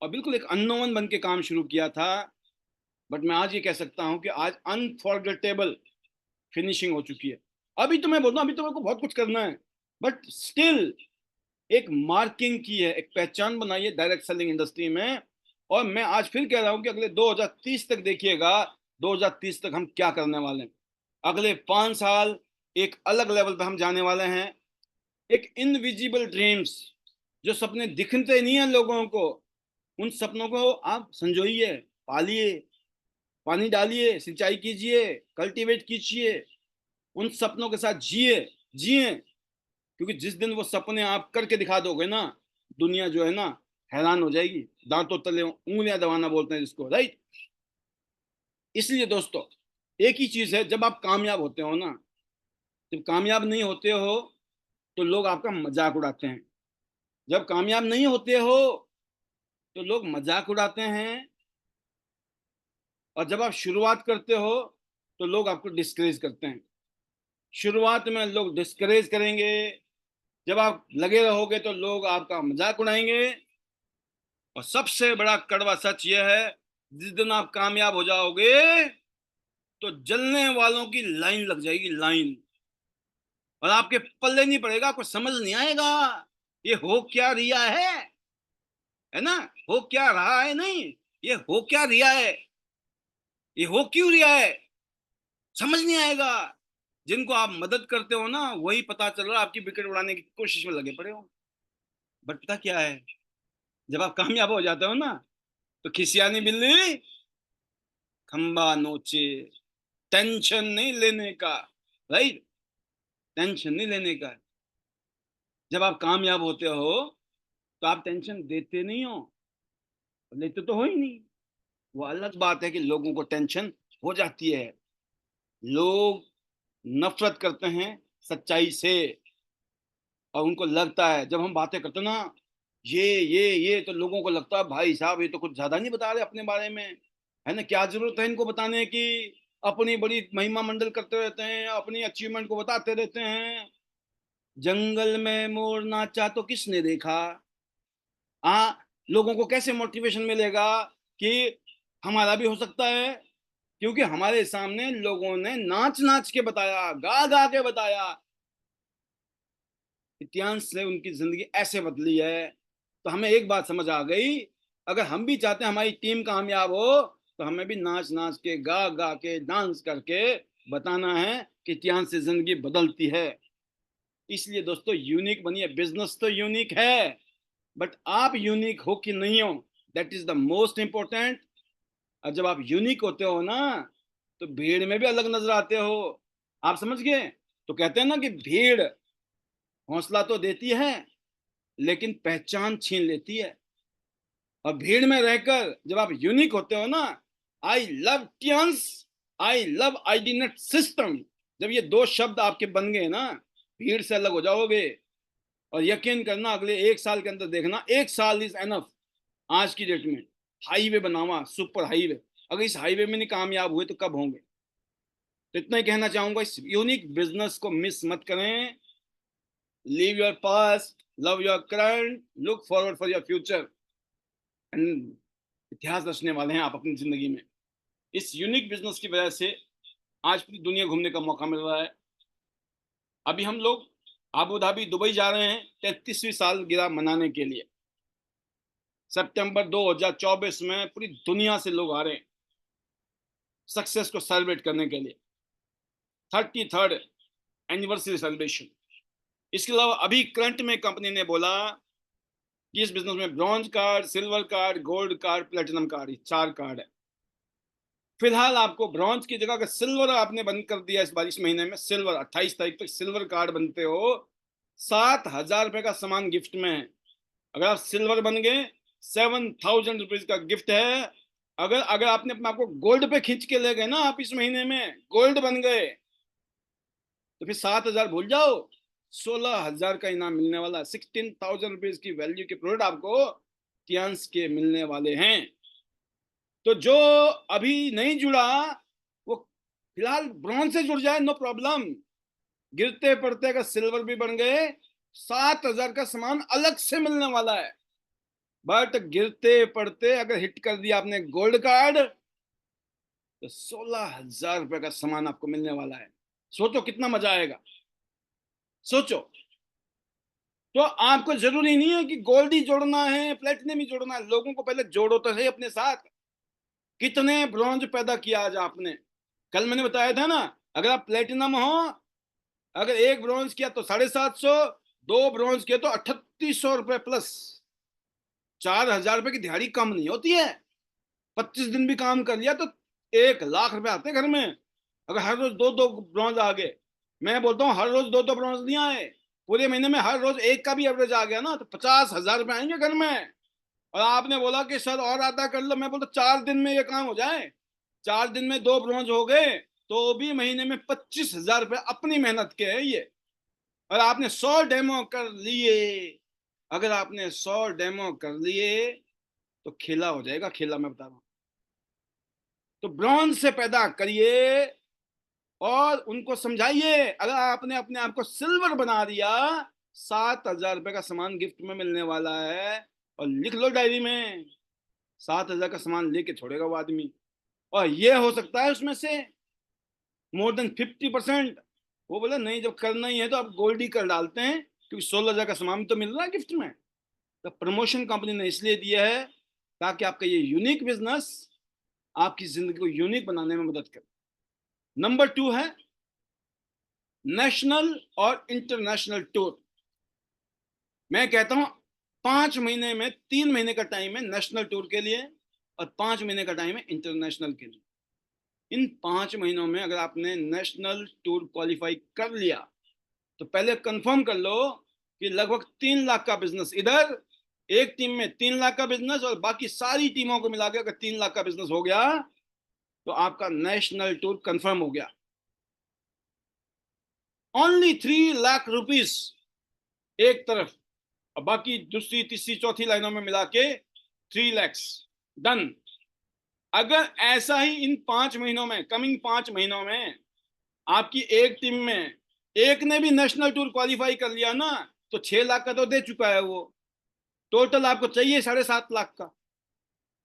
और बिल्कुल एक अननोन बन के काम शुरू किया था, बट मैं आज ये कह सकता हूं कि आज अनफॉरगेटेबल फिनिशिंग हो चुकी है। अभी तो मैं बोलता हूं, अभी तो मेरे को बहुत कुछ करना है, बट स्टिल एक मार्किंग की है, एक पहचान बनाई है डायरेक्ट सेलिंग इंडस्ट्री में। और मैं आज फिर कह रहा हूं कि अगले 2030 तक देखिएगा, 2030 तक हम क्या करने वाले हैं। अगले 5 साल एक अलग लेवल पे हम जाने वाले हैं। एक इनविजिबल ड्रीम्स, जो सपने दिखते नहीं है लोगों को, उन सपनों को आप संजोइए, पालिए, पानी डालिए, सिंचाई कीजिए, कल्टीवेट कीजिए, उन सपनों के साथ जिए, जिए। क्योंकि जिस दिन वो सपने आप करके दिखा दोगे ना, दुनिया जो है ना हैरान हो जाएगी। दांतों तले उंगलियां दबाना बोलते हैं जिसको, राइट। इसलिए दोस्तों, एक ही चीज है, जब आप कामयाब होते हो ना, जब कामयाब नहीं होते हो तो लोग आपका मजाक उड़ाते हैं। जब कामयाब नहीं होते हो तो लोग मजाक उड़ाते हैं। और जब आप शुरुआत करते हो तो लोग आपको डिस्करेज करते हैं। शुरुआत में लोग डिस्करेज करेंगे, जब आप लगे रहोगे तो लोग आपका मजाक उड़ाएंगे। और सबसे बड़ा कड़वा सच यह है, जिस दिन आप कामयाब हो जाओगे तो जलने वालों की लाइन लग जाएगी, लाइन। और आपके पल्ले नहीं पड़ेगा, आपको समझ नहीं आएगा ये हो क्या रिया है ना, हो क्या रहा है नहीं, ये हो क्या रिया है, ये हो क्यों रिया है, समझ नहीं आएगा। जिनको आप मदद करते हो ना, वही पता चल रहा है आपकी विकेट उड़ाने की कोशिश में लगे पड़े हो। बट पता क्या है, जब आप कामयाब हो जाते हो ना, तो खिसियानी बिल्ली खंबा नोचे। टेंशन नहीं लेने का, राइट, टेंशन नहीं लेने का। जब आप कामयाब होते हो तो आप टेंशन देते नहीं हो, लेते तो हो ही नहीं। वो अलग बात है कि लोगों को टेंशन हो जाती है। लोग नफरत करते हैं सच्चाई से। और उनको लगता है, जब हम बातें करते हैं ना, ये तो लोगों को लगता है भाई साहब ये तो कुछ ज्यादा नहीं बता रहे अपने बारे में, है ना, क्या जरूरत है इनको बताने की। अपनी बड़ी महिमा मंडल करते रहते हैं, अपनी अचीवमेंट को बताते रहते हैं। जंगल में मोर नाचा तो किसने देखा। लोगों को कैसे मोटिवेशन मिलेगा कि हमारा भी हो सकता है। क्योंकि हमारे सामने लोगों ने नाच नाच के बताया, गा गा के बताया। इतिहास से उनकी जिंदगी ऐसे बदली है। तो हमें एक बात समझ आ गई, अगर हम भी चाहते हैं हमारी टीम कामयाब हो, तो हमें भी नाच नाच के, गा गा के, डांस करके बताना है कि इतिहास से जिंदगी बदलती है। इसलिए दोस्तों यूनिक बनिए। बिजनेस तो यूनिक है, बट आप यूनिक हो कि नहीं हो, that is the most important. और जब आप यूनिक होते हो ना, तो भीड़ में भी अलग नजर आते हो। आप समझ गए? तो कहते हैं ना कि भीड़ हौसला तो देती है, लेकिन पहचान छीन लेती है। और भीड़ में रहकर जब आप यूनिक होते हो ना, I love Tiens, I love idnet system, जब ये दो शब्द आपके बन गए ना, भीड़ से अलग हो जाओगे। और यकीन करना, अगले 1 साल के अंदर देखना, 1 साल इज एनफ। आज की डेट में हाईवे बनावा, सुपर हाईवे, अगर इस हाईवे में नहीं कामयाब हुए तो कब होंगे? तो इतना ही कहना चाहूंगा, इस यूनिक बिजनेस को मिस मत करें। Leave your past, love your current, look forward for your future. And इतिहास रचने वाले हैं आप अपनी जिंदगी में। इस यूनिक बिजनेस की वजह से आज पूरी दुनिया घूमने का मौका मिल रहा है। अभी हम लोग आबू धाबी, दुबई जा रहे हैं 33वीं सालगिरह मनाने के लिए। सितंबर 2024 में पूरी दुनिया से लोग आ रहे हैं सक्सेस को सेलिब्रेट करने के लिए, 33rd एनिवर्सरी सेलिब्रेशन। इसके अलावा अभी करंट में कंपनी ने बोला कि इस बिजनेस में bronze card, silver card, gold card, platinum card, 4 card है। फिलहाल आपको ब्रॉन्ज की जगह अगर सिल्वर आपने बंद कर दिया इस बार, इस महीने में सिल्वर, 28 तारीख तक सिल्वर कार्ड बनते हो, 7,000 रुपए का सामान गिफ्ट में है। अगर आप सिल्वर बन गए, 7,000 रुपीज का गिफ्ट है। अगर अगर आपने अपने आपको गोल्ड पे खींच के ले गए ना, आप इस महीने में गोल्ड बन गए, तो फिर 7,000 भूल जाओ, 16,000 का इनाम मिलने वाला है। 16,000 रुपीज की वैल्यू के प्रोडक्ट आपको टियंस के मिलने वाले हैं। तो जो अभी नहीं जुड़ा, वो फिलहाल ब्रॉन्ज से जुड़ जाए, नो प्रॉब्लम। गिरते पड़ते का सिल्वर भी बन गए, 7,000 का सामान अलग से मिलने वाला है। बट गिरते पड़ते अगर हिट कर दिया आपने गोल्ड कार्ड, तो 16,000 रुपए का सामान आपको मिलने वाला है। सोचो कितना मजा आएगा, सोचो। तो आपको जरूरी नहीं है कि गोल्ड ही जोड़ना है, प्लेटिनम ही जोड़ना है। लोगों को पहले जोड़ो तो सही अपने साथ। कितने ब्रॉन्ज पैदा किया आज आपने? कल मैंने बताया था ना, अगर आप प्लेटिनम हो, अगर एक ब्रॉन्ज किया तो 750, 2 ब्रॉन्ज किया तो 3,800 रुपए प्लस। 4,000 रुपए की दिहाड़ी कम नहीं होती है। 25 दिन भी काम कर लिया तो 1,00,000 रुपए आते घर में। अगर हर रोज दो दो ब्रॉन्ज आ गए, मैं बोलता हूँ हर रोज दो दो ब्रॉन्ज नहीं आए, पूरे महीने में हर रोज एक का भी एवरेज आ गया ना, तो 50,000 रुपए आएंगे घर में। और आपने बोला कि सर और आधा कर लो, मैं बोलता 4 दिन में ये काम हो जाए। 4 दिन में 2 ब्रॉन्ज हो गए, तो भी महीने में 25,000 रुपए अपनी मेहनत के है ये। और आपने 100 डेमो कर लिए, अगर आपने 100 डेमो कर लिए, तो खेला हो जाएगा, खेला मैं बता रहा हूं। तो ब्रॉन्ज से पैदा करिए और उनको समझाइए। अगर आपने अपने आप को सिल्वर बना दिया, 7,000 रुपए का सामान गिफ्ट में मिलने वाला है। और लिख लो डायरी में, 7,000 का सामान लेके छोड़ेगा वो आदमी। और ये हो सकता है उसमें से मोर देन 50%। वो बोले नहीं, जब करना ही है तो आप गोल्ड ही कर डालते हैं, क्योंकि 16,000 का सामान तो मिल रहा है गिफ्ट में। तो प्रमोशन कंपनी ने इसलिए दिया है ताकि आपका ये यूनिक बिजनेस आपकी जिंदगी को यूनिक बनाने में मदद करे। नंबर 2 है नेशनल और इंटरनेशनल टूर। मैं कहता हूं 5 महीने में 3 महीने का टाइम है नेशनल टूर के लिए, और 5 महीने का टाइम है इंटरनेशनल के लिए। इन 5 महीनों में अगर आपने नेशनल टूर क्वालिफाई कर लिया, तो पहले कंफर्म कर लो कि लगभग 3 लाख का बिजनेस इधर, एक टीम में 3 लाख का बिजनेस, और बाकी सारी टीमों को मिला के अगर 3 लाख का बिजनेस हो गया, तो आपका नेशनल टूर कंफर्म हो गया। ओनली 3 लाख रुपीज एक तरफ, और बाकी दूसरी तीसरी चौथी लाइनों में मिला के 3 लैक्स, डन। अगर ऐसा ही इन 5 महीनों में, कमिंग 5 महीनों में आपकी एक टीम में एक ने भी नेशनल टूर क्वालिफाई कर लिया ना, तो 6 लाख का तो दे चुका है वो। टोटल आपको चाहिए 7.5 लाख का।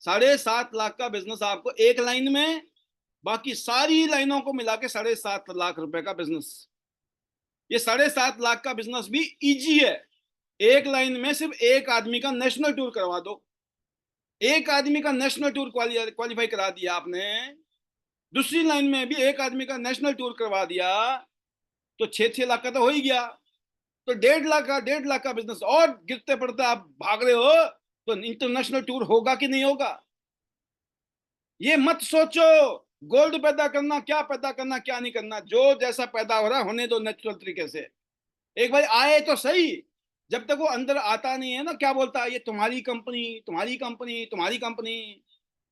7.5 लाख का बिजनेस आपको एक लाइन में, बाकी सारी लाइनों को मिला के 7.5 लाख रुपए का बिजनेस। ये 7.5 लाख का बिजनेस भी इजी है। एक लाइन में सिर्फ एक आदमी का नेशनल टूर करवा दो, एक आदमी का नेशनल टूर क्वालिफाई करा दिया आपने, दूसरी लाइन में भी एक आदमी का नेशनल टूर करवा दिया, तो 6-6 लाख का तो हो ही गया। तो 1.5 लाख का बिजनेस और गिरते पड़ते आप भाग रहे हो, तो इंटरनेशनल टूर होगा कि नहीं होगा? ये मत सोचो गोल्ड पैदा करना, क्या पैदा करना, क्या नहीं करना। जो जैसा पैदा हो रहा है होने दो नेचुरल तरीके से। एक भाई आए तो सही, जब तक वो अंदर आता नहीं है ना, क्या बोलता है, ये तुम्हारी कंपनी, तुम्हारी कंपनी, तुम्हारी कंपनी।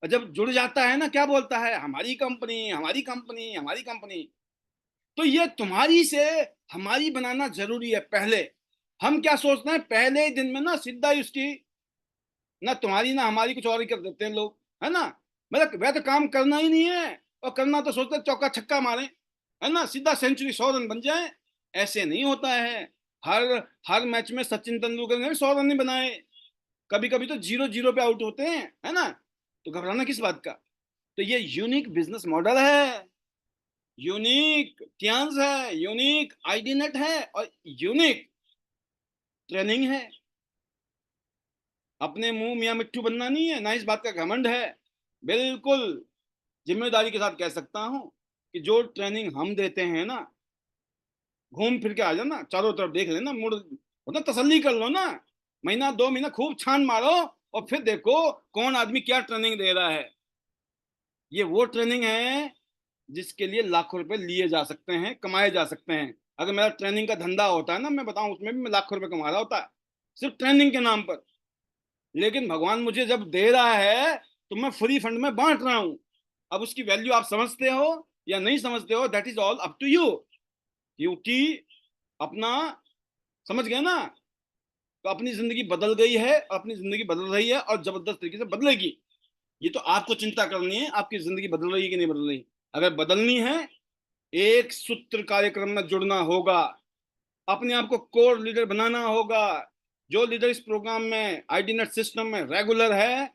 और जब जुड़ जाता है ना, क्या बोलता है, हमारी कंपनी, हमारी कंपनी, हमारी कंपनी। तो ये तुम्हारी से हमारी बनाना जरूरी है पहले। हम क्या सोचते हैं, पहले ही दिन में ना सीधा ही उसकी ना तुम्हारी ना हमारी कुछ और ही कर देते हैं लोग, है ना। मतलब वह तो काम करना ही नहीं है, और करना तो सोचते चौका छक्का मारे, है ना, सीधा सेंचुरी 100 रन बन जाए। ऐसे नहीं होता है। हर हर मैच में सचिन तेंदुलकर ने 100 रन नहीं बनाए, कभी कभी तो 0-0 पे आउट होते हैं, है ना। तो घबराना किस बात का। तो ये यूनिक बिजनेस मॉडल है, यूनिक टियांस है, यूनिक आईडी नेट है, और यूनिक ट्रेनिंग है। अपने मुंह मियां मिट्टू बनना नहीं है ना, इस बात का घमंड है। बिल्कुल जिम्मेदारी के साथ कह सकता हूं कि जो ट्रेनिंग हम देते हैं ना, घूम फिर के आ जाना, चारों तरफ देख लेना, मुड़ मतलब तसल्ली कर लो ना, महीना 2 महीना खूब छान मारो, और फिर देखो कौन आदमी क्या ट्रेनिंग दे रहा है। ये वो ट्रेनिंग है जिसके लिए लाखों रुपए लिए जा सकते हैं, कमाए जा सकते हैं। अगर मेरा ट्रेनिंग का धंधा होता है ना, मैं बताऊं, उसमें भी मैं लाखों रुपए कमा रहा होता है, सिर्फ ट्रेनिंग के नाम पर। लेकिन भगवान मुझे जब दे रहा है तो मैं फ्री फंड में बांट रहा हूं। अब उसकी वैल्यू आप समझते हो या नहीं समझते हो, that is all up to you. क्योंकि अपना समझ गए ना, तो अपनी जिंदगी बदल गई है, अपनी जिंदगी बदल रही है, और जबरदस्त तरीके से बदलेगी। ये तो आपको चिंता करनी है, आपकी जिंदगी बदल रही है कि नहीं बदल रही। अगर बदलनी है, एक सूत्र कार्यक्रम में जुड़ना होगा, अपने आप को कोर लीडर बनाना होगा। जो लीडर इस प्रोग्राम में आईडी नेट सिस्टम में रेगुलर है,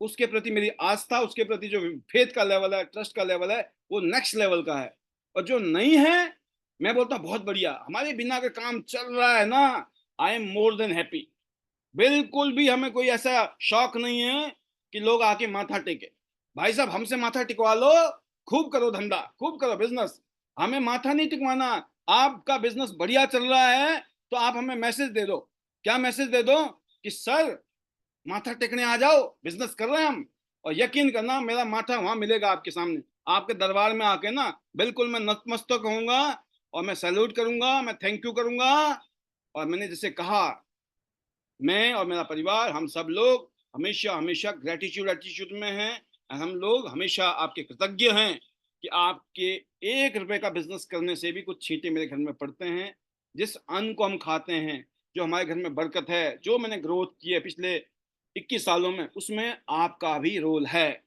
उसके प्रति मेरी आस्था, उसके प्रति जो फेथ का लेवल है, ट्रस्ट का लेवल है, वो नेक्स्ट लेवल का है। और जो नहीं है, मैं बोलता हूं बहुत बढ़िया, हमारे बिना अगर काम चल रहा है ना, I am more than happy. बिल्कुल भी हमें कोई ऐसा शौक नहीं है कि लोग आके माथा टेके। भाई साहब हमसे माथा टिकवा लो, खूब करो धंधा, खूब करो बिजनेस, हमें माथा नहीं टिकवाना। आपका बिजनेस बढ़िया चल रहा है तो आप हमें मैसेज दे दो। क्या मैसेज दे दो कि सर माथा टेकने आ जाओ, बिजनेस कर रहे हैं हम। और यकीन करना मेरा माथा वहां मिलेगा आपके सामने, आपके दरबार में आके ना, बिल्कुल मैं नतमस्तक कहूंगा, और मैं सैल्यूट करूंगा, मैं थैंक यू करूंगा। और मैंने जैसे कहा, मैं और मेरा परिवार, हम सब लोग हमेशा हमेशा ग्रेटिट्यूड एटीट्यूड में हैं। हम लोग हमेशा आपके कृतज्ञ हैं कि आपके 1 रुपए का बिजनेस करने से भी कुछ छींटे मेरे घर में पड़ते हैं। जिस अन्न को हम खाते हैं, जो हमारे घर में बरकत है, जो मैंने ग्रोथ की है पिछले 21 सालों में, उसमें आपका भी रोल है।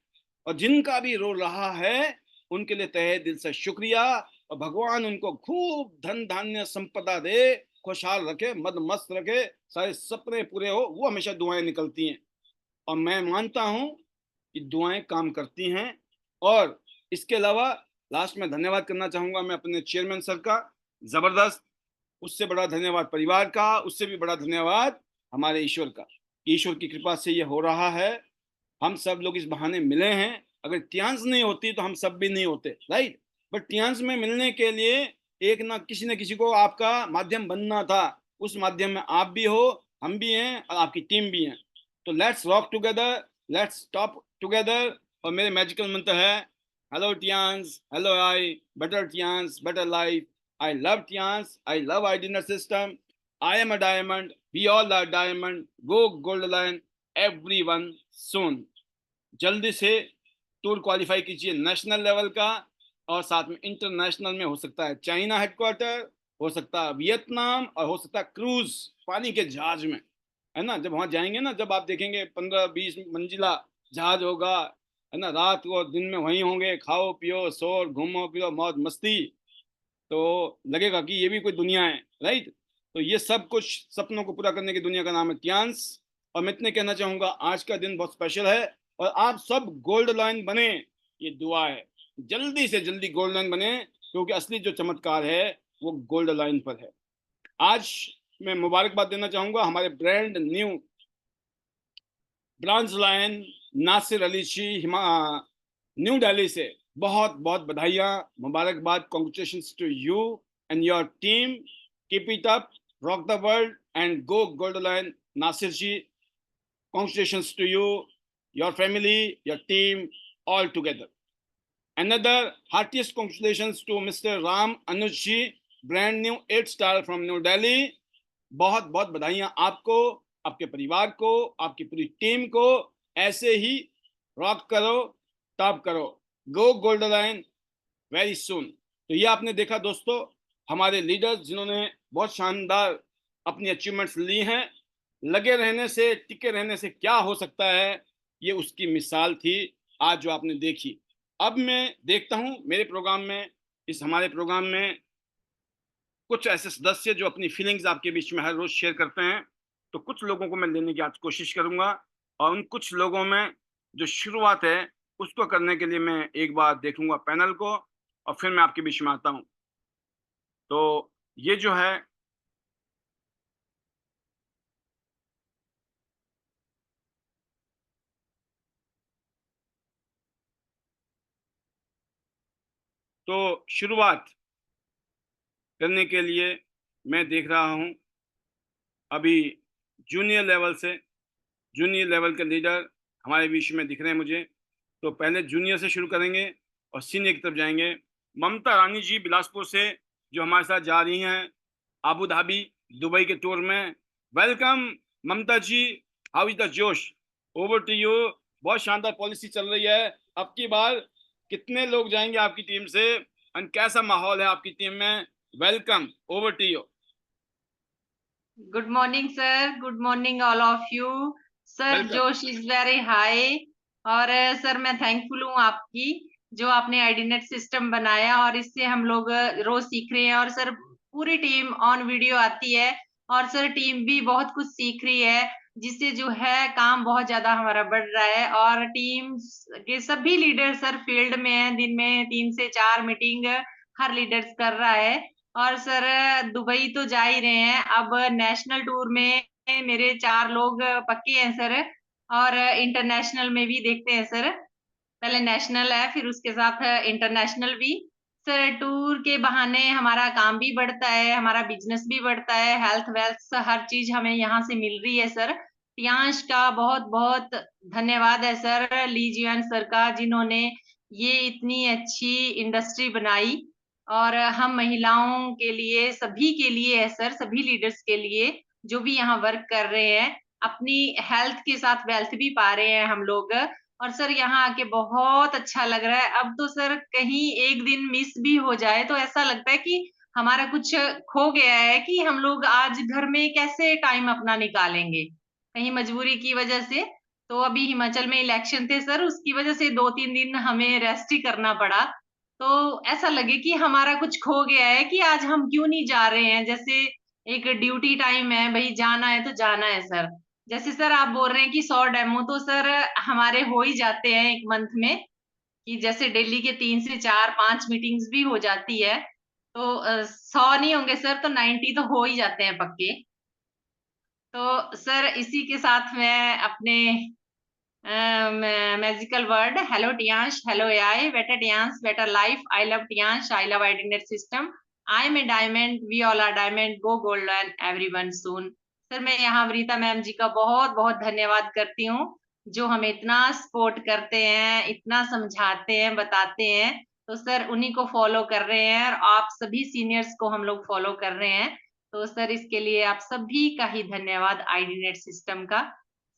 और जिनका भी रोल रहा है, उनके लिए तहे दिल से शुक्रिया। और भगवान उनको खूब धन धान्य संपदा दे, खुशहाल रखे, मद मस्त रखे, सारे सपने पूरे हो, वो हमेशा दुआएं निकलती हैं। और मैं मानता हूं कि दुआएं काम करती हैं। और इसके अलावा लास्ट में धन्यवाद करना चाहूंगा मैं अपने चेयरमैन सर का, जबरदस्त। उससे बड़ा धन्यवाद परिवार का, उससे भी बड़ा धन्यवाद हमारे ईश्वर का। ईश्वर की कृपा से ये हो रहा है। हम सब लोग इस बहाने मिले हैं, अगर टियांस नहीं होती तो हम सब भी नहीं होते, राइट। बट टियांस में मिलने के लिए एक ना किसी को आपका माध्यम बनना था। उस माध्यम में आप भी हो, हम भी हैं, और आपकी टीम भी है। तो let's rock together, let's stop together. और मेरे मैजिकल मंत्र है, hello Tiens, hello I, better Tiens, better life. I love Tiens, I love I dinner system. I am a diamond, we all are diamond, go gold line, everyone soon. जल्दी से tour qualify कीजिए national level का, और साथ में international में हो सकता है चाइना हेडक्वार्टर, हो सकता है वियतनाम, और हो सकता है क्रूज पानी के जहाज में, है ना। जब वहां जाएंगे ना, जब आप देखेंगे 15-20 मंजिला जहाज होगा, है ना, रात को दिन में वहीं होंगे, खाओ पियो शोर, घूमो फिरो, मौज मस्ती, तो लगेगा कि ये भी कोई दुनिया है, राइट। तो ये सब कुछ सपनों को पूरा करने की दुनिया का नाम है टियांस। और मैं इतने कहना चाहूंगा, आज का दिन बहुत स्पेशल है, और आप सब गोल्ड लाइन बने, ये दुआ है, जल्दी से जल्दी गोल्ड लाइन बने, क्योंकि असली जो चमत्कार है वो गोल्ड लाइन पर है। आज मैं मुबारकबाद देना चाहूंगा हमारे brand new branch line Nasir Ali ji New Delhi से। बहुत बहुत बधाइयाँ, मुबारकबाद, congratulations to you and your team. Keep it up, rock the world and go gold line. Nasir ji, congratulations to you, your family, your team, all together. Another heartiest congratulations to Mr. Ram Anuj ji, brand new 8-star from New Delhi. बहुत बहुत बधाइयां आपको, आपके परिवार को, आपकी पूरी team को। ऐसे ही रॉक करो, टॉप करो, गो गोल्ड लाइन वेरी सुन। तो ये आपने देखा दोस्तों, हमारे लीडर्स जिन्होंने बहुत शानदार अपनी अचीवमेंट्स ली हैं। लगे रहने से, टिके रहने से क्या हो सकता है, ये उसकी मिसाल थी आज जो आपने देखी। अब मैं देखता हूं मेरे प्रोग्राम में, इस हमारे प्रोग्राम में कुछ ऐसे सदस्य जो अपनी फीलिंग्स आपके बीच में हर रोज शेयर करते हैं। तो कुछ लोगों को मैं लेने की आज कोशिश करूंगा, और उन कुछ लोगों में जो शुरुआत है उसको करने के लिए मैं एक बार देखूंगा पैनल को, और फिर मैं आपके बीच में आता हूं। तो ये जो है, तो शुरुआत करने के लिए मैं देख रहा हूं अभी जूनियर लेवल से, जूनियर लेवल के लीडर हमारे बीच में दिख रहे हैं मुझे। तो पहले जूनियर से शुरू करेंगे और सीनियर की तरफ जाएंगे। ममता रानी जी बिलासपुर से, जो हमारे साथ जा रही हैं आबू धाबी, दुबई के टूर में। Welcome Mamta ji, how is the जोश, ओवर टू यू। बहुत शानदार पॉलिसी चल रही है। अब की बार कितने लोग जाएंगे आपकी टीम से, और कैसा माहौल है आपकी टीम में? Welcome, over to you. Good morning, sir. Good morning, all of you. Sir welcome. जोश इज वेरी हाई। और सर मैं थैंकफुल हूँ आपकी, जो आपने आईडीनेट सिस्टम बनाया और इससे हम लोग रोज सीख रहे हैं। और सर पूरी टीम ऑन वीडियो आती है, और सर टीम भी बहुत कुछ सीख रही है, जिससे जो है काम बहुत ज्यादा हमारा बढ़ रहा है। और टीम के सभी लीडर सर फील्ड में है, दिन में 3 से 4 मीटिंग हर लीडर्स कर रहा है। और सर दुबई तो जा ही रहे हैं, अब नेशनल टूर में मेरे 4 लोग पक्के हैं सर, और इंटरनेशनल में भी देखते हैं सर। पहले नेशनल है, फिर उसके साथ इंटरनेशनल भी। सर टूर के बहाने हमारा काम भी बढ़ता है, हमारा बिजनेस भी बढ़ता है, हेल्थ वेल्थ हर चीज हमें यहाँ से मिल रही है सर। प्रियांश का बहुत बहुत धन्यवाद है सर, ली जीवन सर का, जिन्होंने ये इतनी अच्छी इंडस्ट्री बनाई। और हम महिलाओं के लिए, सभी के लिए है सर, सभी लीडर्स के लिए जो भी यहाँ वर्क कर रहे हैं, अपनी हेल्थ के साथ वेल्थ भी पा रहे हैं हम लोग। और सर यहाँ आके बहुत अच्छा लग रहा है। अब तो सर कहीं एक दिन मिस भी हो जाए तो ऐसा लगता है कि हमारा कुछ खो गया है, कि हम लोग आज घर में कैसे टाइम अपना निकालेंगे, कहीं मजबूरी की वजह से। तो अभी हिमाचल में इलेक्शन थे सर, उसकी वजह से 2-3 दिन हमें रेस्ट ही करना पड़ा। तो ऐसा लगे कि हमारा कुछ खो गया है, कि आज हम क्यों नहीं जा रहे हैं। जैसे एक ड्यूटी टाइम है, भाई जाना है तो जाना है सर। जैसे सर आप बोल रहे हैं कि 100 डेमो, तो सर हमारे हो ही जाते हैं एक मंथ में, कि जैसे डेली के 3 से 4-5 मीटिंग्स भी हो जाती है। तो 100 नहीं होंगे सर तो 90 तो हो ही जाते हैं पक्के। तो सर इसी के साथ मैं अपने magical word, hello Tiens, hello AI, better Tiens, better life, I love Tiens, I love identity system, I am a diamond, we all are diamond, go golden everyone soon. Sir मैं यहाँ वरीता ma'am जी का बहुत बहुत धन्यवाद करती हूँ, जो हमें इतना सपोर्ट करते हैं, इतना समझाते हैं, बताते हैं। तो सर उन्हीं को फॉलो कर रहे हैं, और आप सभी सीनियर्स को हम लोग फॉलो कर रहे हैं। तो सर इसके लिए आप सभी का ही धन्यवाद आईडीनेट सिस्टम का।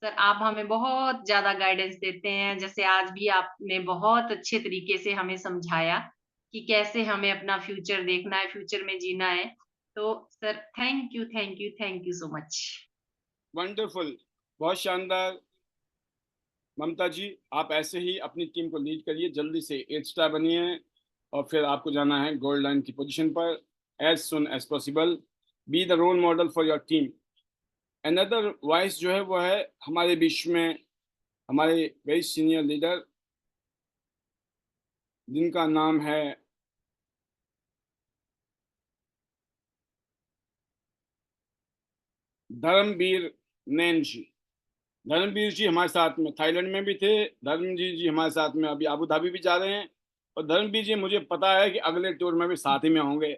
सर आप हमें बहुत ज्यादा गाइडेंस देते हैं, जैसे आज भी आपने बहुत अच्छे तरीके से हमें समझाया कि कैसे हमें अपना फ्यूचर देखना है, फ्यूचर में जीना है। तो sir thank you, thank you, thank you so much. Wonderful, बहुत शानदार। ममता जी, आप ऐसे ही अपनी टीम को लीड करिए, जल्दी से 8 स्टार बनिए, और फिर आपको जाना है गोल्ड लाइन की पोजीशन पर as soon as possible. Be the role model for your team. Another voice जो है वो है हमारे बीच में हमारे वेरी सीनियर लीडर, जिनका नाम है धर्मवीर नैन जी। धर्मवीर जी हमारे साथ में थाईलैंड में भी थे, धर्मवीर जी हमारे साथ में अभी अबू धाबी भी जा रहे हैं, और धर्मवीर जी मुझे पता है कि अगले टूर में भी साथ ही में होंगे।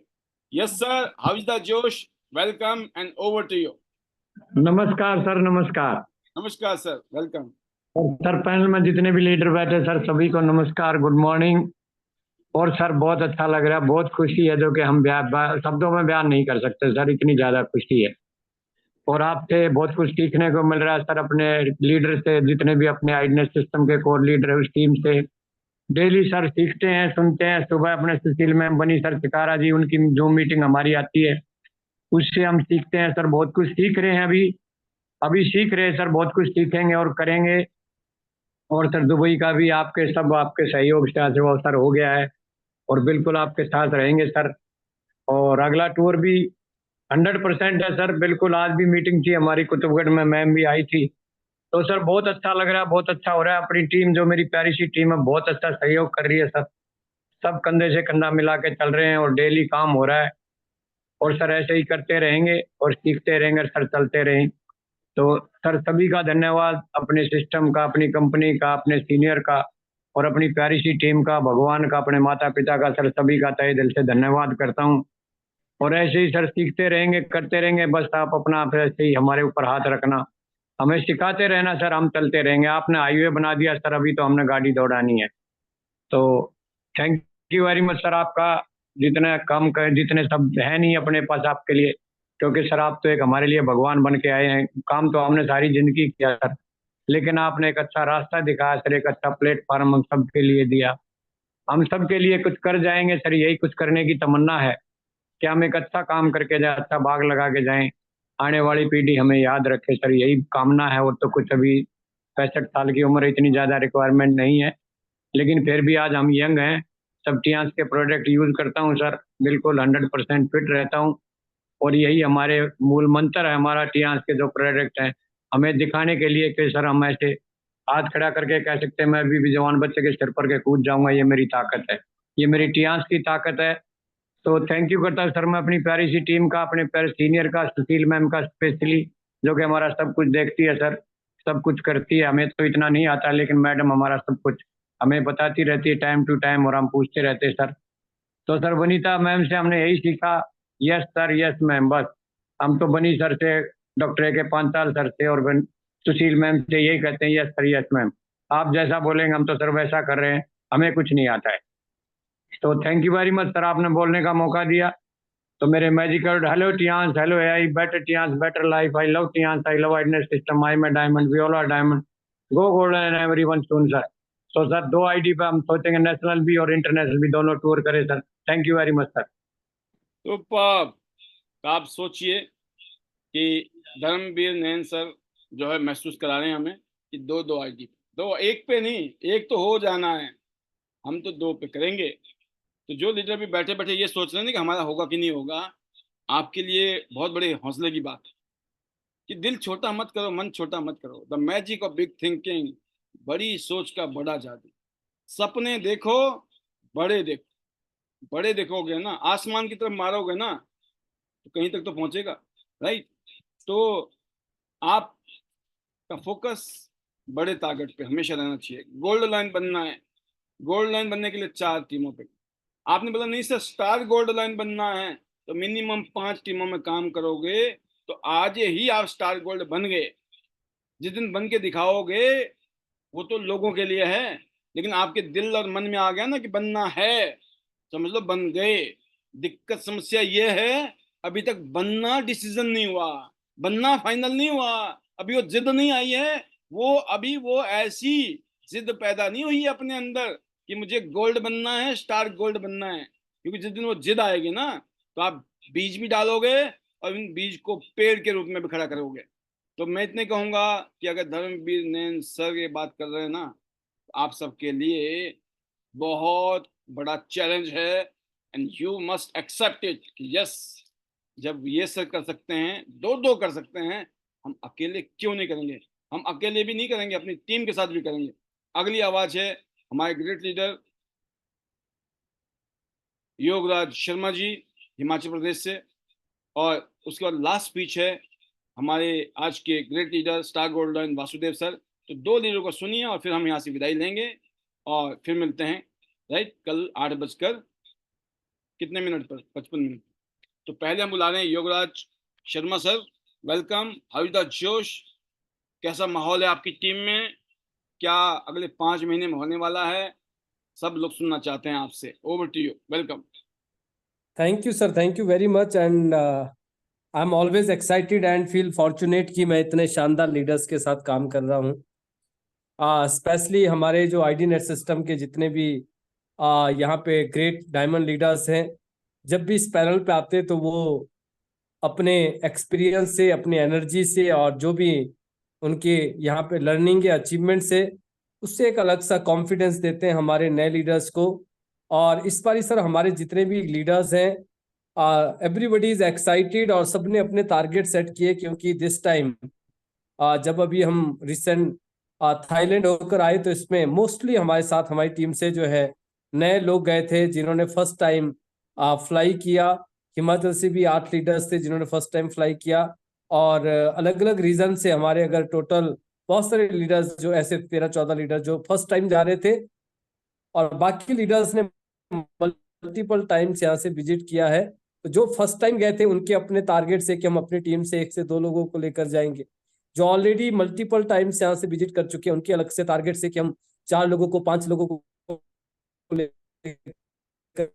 Yes sir, how is the josh? Welcome and over to you. नमस्कार सर, नमस्कार। नमस्कार सर, वेलकम। और सर पैनल में जितने भी लीडर बैठे सर सभी को नमस्कार, गुड मॉर्निंग। और सर बहुत अच्छा लग रहा है, बहुत खुशी है जो कि हम शब्दों में बयान नहीं कर सकते सर, इतनी ज़्यादा खुशी है। और आपसे बहुत कुछ सीखने को मिल रहा है सर, अपने लीडर से, जितने भी अपने आइडनेस सिस्टम के कोर लीडर है उस टीम से डेली सर सीखते हैं, सुनते हैं। सुबह अपने सुशील मैम बनी सर चिकारा जी, उनकी जो मीटिंग हमारी आती है उससे हम सीखते हैं सर, बहुत कुछ सीख रहे हैं। अभी अभी सीख रहे हैं सर, बहुत कुछ सीखेंगे और करेंगे। और सर दुबई का भी आपके सहयोग से आज वो सर हो गया है, और बिल्कुल आपके साथ रहेंगे सर। और अगला टूर भी 100% है सर, बिल्कुल। आज भी मीटिंग थी हमारी कुतुबगढ़ में, मैम भी आई थी। तो सर बहुत अच्छा लग रहा है, बहुत अच्छा हो रहा है। अपनी टीम जो मेरी प्यारी सी टीम है बहुत अच्छा सहयोग कर रही है सर, सब कंधे से कंधा मिला के चल रहे हैं और डेली काम हो रहा है। और सर ऐसे ही करते रहेंगे और सीखते रहेंगे सर, चलते रहें। तो सर सभी का धन्यवाद, अपने सिस्टम का, अपनी कंपनी का, अपने सीनियर का और अपनी प्यारी सी टीम का, भगवान का, अपने माता पिता का सर, सभी का तहे दिल से धन्यवाद करता हूँ। और ऐसे ही सर सीखते रहेंगे, करते रहेंगे। बस आप अपना आप ऐसे ही हमारे ऊपर हाथ रखना, हमें सिखाते रहना सर, हम चलते रहेंगे। आपने हाईवे बना दिया सर, अभी तो हमने गाड़ी दौड़ानी है। तो thank you very much sir, आपका जितने कम कर, जितने शब्द है नहीं अपने पास आपके लिए, क्योंकि सर आप तो एक हमारे लिए भगवान बन के आए हैं। काम तो हमने सारी जिंदगी किया सर, लेकिन आपने एक अच्छा रास्ता दिखाया सर, एक अच्छा प्लेटफॉर्म हम सबके लिए दिया। हम सबके लिए कुछ कर जाएंगे सर, यही कुछ करने की तमन्ना है कि हम एक अच्छा काम करके जाए, अच्छा भाग लगा के जाएं, आने वाली पीढ़ी हमें याद रखे सर, यही कामना है। और तो कुछ अभी 65 साल की उम्र, इतनी ज़्यादा रिक्वायरमेंट नहीं है, लेकिन फिर भी आज हम यंग हैं। सब टियांस के प्रोडक्ट यूज़ करता हूँ सर, बिल्कुल 100% फिट रहता हूँ। और यही हमारे मूल मंत्र है, हमारा टियांस के जो प्रोडक्ट हैं, हमें दिखाने के लिए कि सर हम ऐसे हाथ खड़ा करके कह सकते हैं मैं अभी भी जवान बच्चे के सिर पर के कूद जाऊंगा, ये मेरी ताकत है, ये मेरी टियांस की ताकत है। तो थैंक यू करता हूँ सर मैं अपनी प्यारी सी टीम का, अपने प्यारे सीनियर का, सुशील मैम का स्पेशली, जो कि हमारा सब कुछ देखती है सर, सब कुछ करती है। हमें तो इतना नहीं आता, लेकिन मैडम हमारा सब कुछ हमें बताती रहती है टाइम टू टाइम, और हम पूछते रहते हैं सर। तो सर वनीता मैम से हमने यही सीखा, यस सर यस मैम, बस। हम तो बनी सर से, डॉक्टर ए के पांचाल सर से और सुशील मैम से यही कहते हैं, यस सर यस मैम। आप जैसा बोलेंगे हम तो सर वैसा कर रहे हैं, हमें कुछ नहीं आता है। तो thank you very much sir, आपने बोलने का मौका दिया। तो मेरे magical hello Tiens, hello AI, better Tiens, better life, I love Tiens, I love idness system, I am diamond, we all are diamond, go golden and everyone soon sir. तो sir 2 ID पे हम सोचेंगे national भी और international भी दोनों tour करें sir. Thank you very much sir. तो आप सोचिए कि धर्मवीर नैन सर जो है महसूस करा रहे हैं हमें कि दो दो आईडी, दो, एक पे नहीं, एक तो हो जाना है, हम तो दो पे करेंगे। तो जो लीडर भी बैठे बैठे ये सोच रहे हैं कि हमारा होगा कि नहीं होगा, आपके लिए बहुत बड़े हौसले की बात है कि दिल छोटा मत करो, मन छोटा मत करो। The magic of big thinking, बड़ी सोच का बड़ा जादू। सपने देखो, बड़े देखो। बड़े देखोगे ना, आसमान की तरफ मारोगे ना, तो कहीं तक तो पहुंचेगा, राइट? तो आपका फोकस बड़े टारगेट पे हमेशा रहना चाहिए। गोल्ड लाइन बनना है, गोल्ड लाइन बनने के लिए 4 टीमों पे। आपने बोला नहीं सर स्टार गोल्ड लाइन बनना है, तो मिनिमम 5 टीमों में काम करोगे, तो आज ही आप स्टार गोल्ड बन गए। जिस दिन बन के दिखाओगे वो तो लोगों के लिए है, लेकिन आपके दिल और मन में आ गया ना कि बनना है, समझ लो बन गए। दिक्कत समस्या ये है, अभी तक बनना डिसीजन नहीं हुआ, बनना फाइनल नहीं हुआ, अभी वो जिद नहीं आई है। वो अभी वो ऐसी जिद पैदा नहीं हुई है अपने अंदर कि मुझे गोल्ड बनना है, स्टार गोल्ड बनना है। क्योंकि जिस दिन वो जिद आएगी ना, तो आप बीज भी डालोगे और इन बीज को पेड़ के रूप में भी खड़ा करोगे। तो मैं इतने कहूंगा कि अगर धर्मवीर नैन सर ये बात कर रहे हैं ना, तो आप सबके लिए बहुत बड़ा चैलेंज है, and you must accept it कि यस, जब ये सर कर सकते हैं, दो दो कर सकते हैं, हम अकेले क्यों नहीं करेंगे? हम अकेले भी नहीं करेंगे, अपनी टीम के साथ भी करेंगे। अगली आवाज है हमारे ग्रेट लीडर योगराज शर्मा जी, हिमाचल प्रदेश से। और उसके बाद लास्ट स्पीच है हमारे आज के great leader star golden Vasudev sir. तो 2 लीडरों को सुनिए और फिर हम यहाँ से विदाई लेंगे और फिर मिलते हैं, राइट, कल 8 बजकर कितने मिनट पर, 55 मिनट। तो पहले हम बुला रहे हैं Yograj Sharma sir. Welcome, how is the जोश, कैसा माहौल है आपकी टीम में, क्या अगले 5 महीने में होने वाला है, सब लोग सुनना चाहते हैं आपसे। Over to you, welcome. Thank you sir, thank you very much. And I am always excited and feel fortunate कि मैं इतने शानदार लीडर्स के साथ काम कर रहा हूँ। स्पेशली हमारे जो आईडी नेट सिस्टम के जितने भी यहाँ पे ग्रेट डायमंड लीडर्स हैं, जब भी इस पैनल पे आते तो वो अपने एक्सपीरियंस से, अपनी एनर्जी से और जो भी उनके यहाँ पे लर्निंग या अचीवमेंट से, उससे एक अलग सा कॉन्फिडेंस देते हैं हमारे नए लीडर्स को। और इस बार सर हमारे जितने भी लीडर्स हैं, एवरीबडी इज एक्साइटेड और सबने अपने टारगेट सेट किए, क्योंकि दिस टाइम जब अभी हम रिसेंट थाईलैंड होकर आए तो इसमें मोस्टली हमारे साथ हमारी टीम से जो है नए लोग गए थे जिन्होंने फर्स्ट टाइम फ्लाई किया। हिमाचल से भी 8 लीडर्स थे जिन्होंने फर्स्ट टाइम फ्लाई किया। और अलग अलग रीजन से हमारे अगर टोटल बहुत सारे लीडर्स जो ऐसे 13-14 लीडर जो फर्स्ट टाइम जा रहे थे, और बाकी लीडर्स ने मल्टीपल टाइम्स यहाँ से विजिट किया है। तो जो फर्स्ट टाइम गए थे उनके अपने टारगेट से कि हम अपनी टीम से 1 से 2 लोगों को लेकर जाएंगे। जो ऑलरेडी मल्टीपल टाइम्स यहाँ से विजिट कर चुके हैं उनके अलग से टारगेट से कि हम 4 लोगों को 5 लोगों को लेकर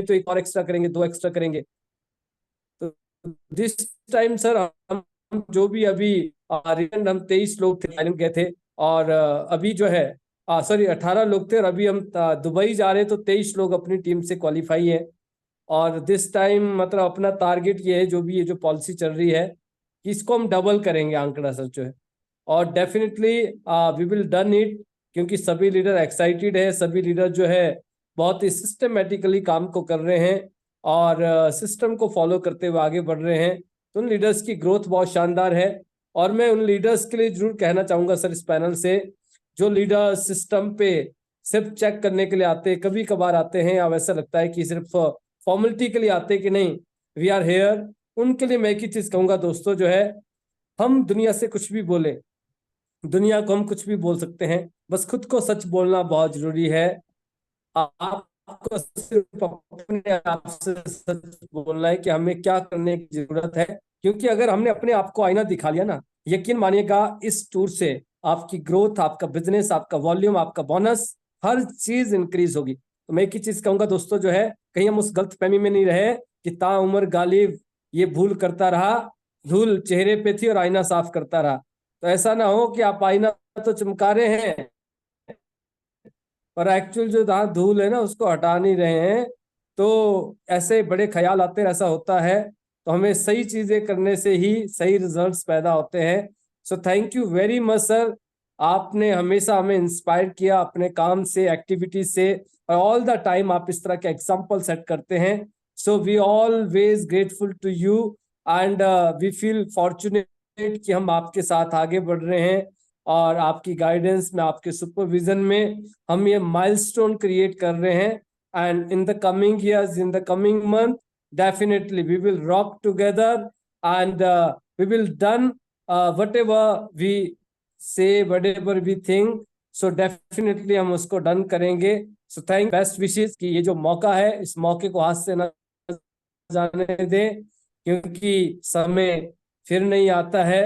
तो एक और एक्स्ट्रा करेंगे, 2 एक्स्ट्रा करेंगे। तो दिस टाइम सर हम जो भी अभी रिसेंट हम 23 लोग थे थाईलैंड गए थे, और अभी जो है सॉरी 18 लोग थे, और अभी हम दुबई जा रहे हैं तो 23 लोग अपनी टीम से क्वालिफाई है। और दिस टाइम मतलब अपना टारगेट ये है, जो भी ये जो पॉलिसी चल रही है कि इसको हम डबल करेंगे आंकड़ा सर जो है, और definitely we will done it, क्योंकि सभी लीडर एक्साइटेड है, सभी लीडर जो है बहुत ही सिस्टमेटिकली काम को कर रहे हैं और सिस्टम को फॉलो करते हुए आगे बढ़ रहे हैं। तो उन लीडर्स की ग्रोथ बहुत शानदार है। और मैं उन लीडर्स के लिए जरूर कहना चाहूंगा सर इस पैनल से, जो लीडर सिस्टम पे सिर्फ चेक करने के लिए आते हैं, कभी कभार आते हैं या वैसा लगता है कि सिर्फ फॉर्मेलिटी के लिए आते हैं कि नहीं वी आर हेयर, उनके लिए मैं एक ही चीज कहूंगा दोस्तों, जो है हम दुनिया से कुछ भी बोले, दुनिया को हम कुछ भी बोल सकते हैं, बस खुद को सच बोलना बहुत जरूरी है। आपको सिर्फ अपने आप से सच बोलना है कि हमें क्या करने की जरूरत है, क्योंकि अगर हमने अपने आप को आईना दिखा लिया ना, यकीन मानिएगा इस टूर से आपकी ग्रोथ, आपका बिजनेस, आपका वॉल्यूम, आपका बोनस, हर चीज इंक्रीज होगी। तो मैं एक ही चीज कहूंगा दोस्तों, जो है कहीं हम उस गलतफहमी में नहीं रहे कि ताउम्र गालिब ये भूल करता रहा, धूल चेहरे पे थी और आईना साफ करता रहा। तो ऐसा ना हो कि आप आईना तो चमका रहे हैं और एक्चुअल जो धूल है ना उसको हटा नहीं रहे हैं। तो ऐसे बड़े ख्याल आते हैं, ऐसा होता है। तो हमें सही चीजें करने से ही सही रिजल्ट्स पैदा होते हैं। So thank you very much sir, आपने हमेशा हमें इंस्पायर किया अपने काम से, एक्टिविटी से, और ऑल द टाइम आप इस तरह के एग्जाम्पल सेट करते हैं। So we always grateful to you and we feel fortunate कि हम आपके साथ आगे बढ़ रहे हैं, और आपकी गाइडेंस में, आपके सुपरविजन में हम ये माइलस्टोन क्रिएट कर रहे हैं। And in the coming years, in the coming month, definitely we will rock together and we will done whatever we say, whatever we think, so definitely हम उसको डन करेंगे। so thank बेस्ट विशेस कि ये जो मौका है इस मौके को हाथ से न जाने दें, क्योंकि समय फिर नहीं आता है।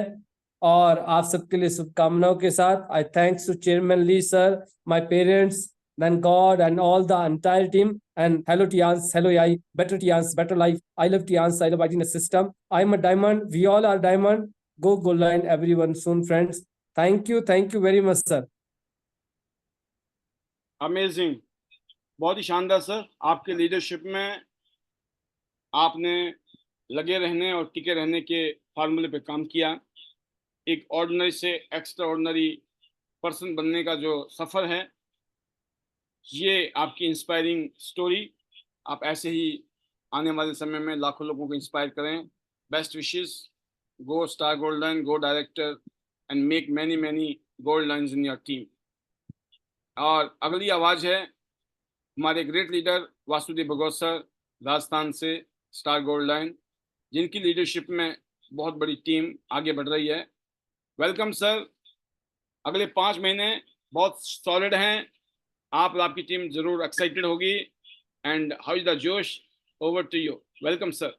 और आप सबके लिए शुभकामनाओं के साथ I thanks to chairman Lee sir, my parents, then God and all the entire team, and hello Tians, hello Yai, better Tians, better life. I love Tians, I love IT system. I'm a diamond, we all are diamond. Go gold line everyone soon friends. Thank you very much sir. Amazing, बहुत ही शानदार sir. आपके leadership में आपने लगे रहने और टिके रहने के फार्मूले पे काम किया। एक ऑर्डिनरी से एक्स्ट्रा ऑर्डिनरी पर्सन बनने का जो सफ़र है, ये आपकी इंस्पायरिंग स्टोरी। आप ऐसे ही आने वाले समय में लाखों लोगों को इंस्पायर करें। Best wishes, go star golden, go director and make many many gold lines in your team. और अगली आवाज है हमारे ग्रेट लीडर वासुदेव भगवत सर, राजस्थान से, स्टार गोल्ड लाइन, जिनकी लीडरशिप में बहुत बड़ी टीम आगे बढ़ रही है। Welcome sir. अगले 5 महीने बहुत सॉलिड हैं, आप और आपकी टीम जरूर एक्साइटेड होगी। एंड हाउ इज द जोश? Over to you. Welcome sir.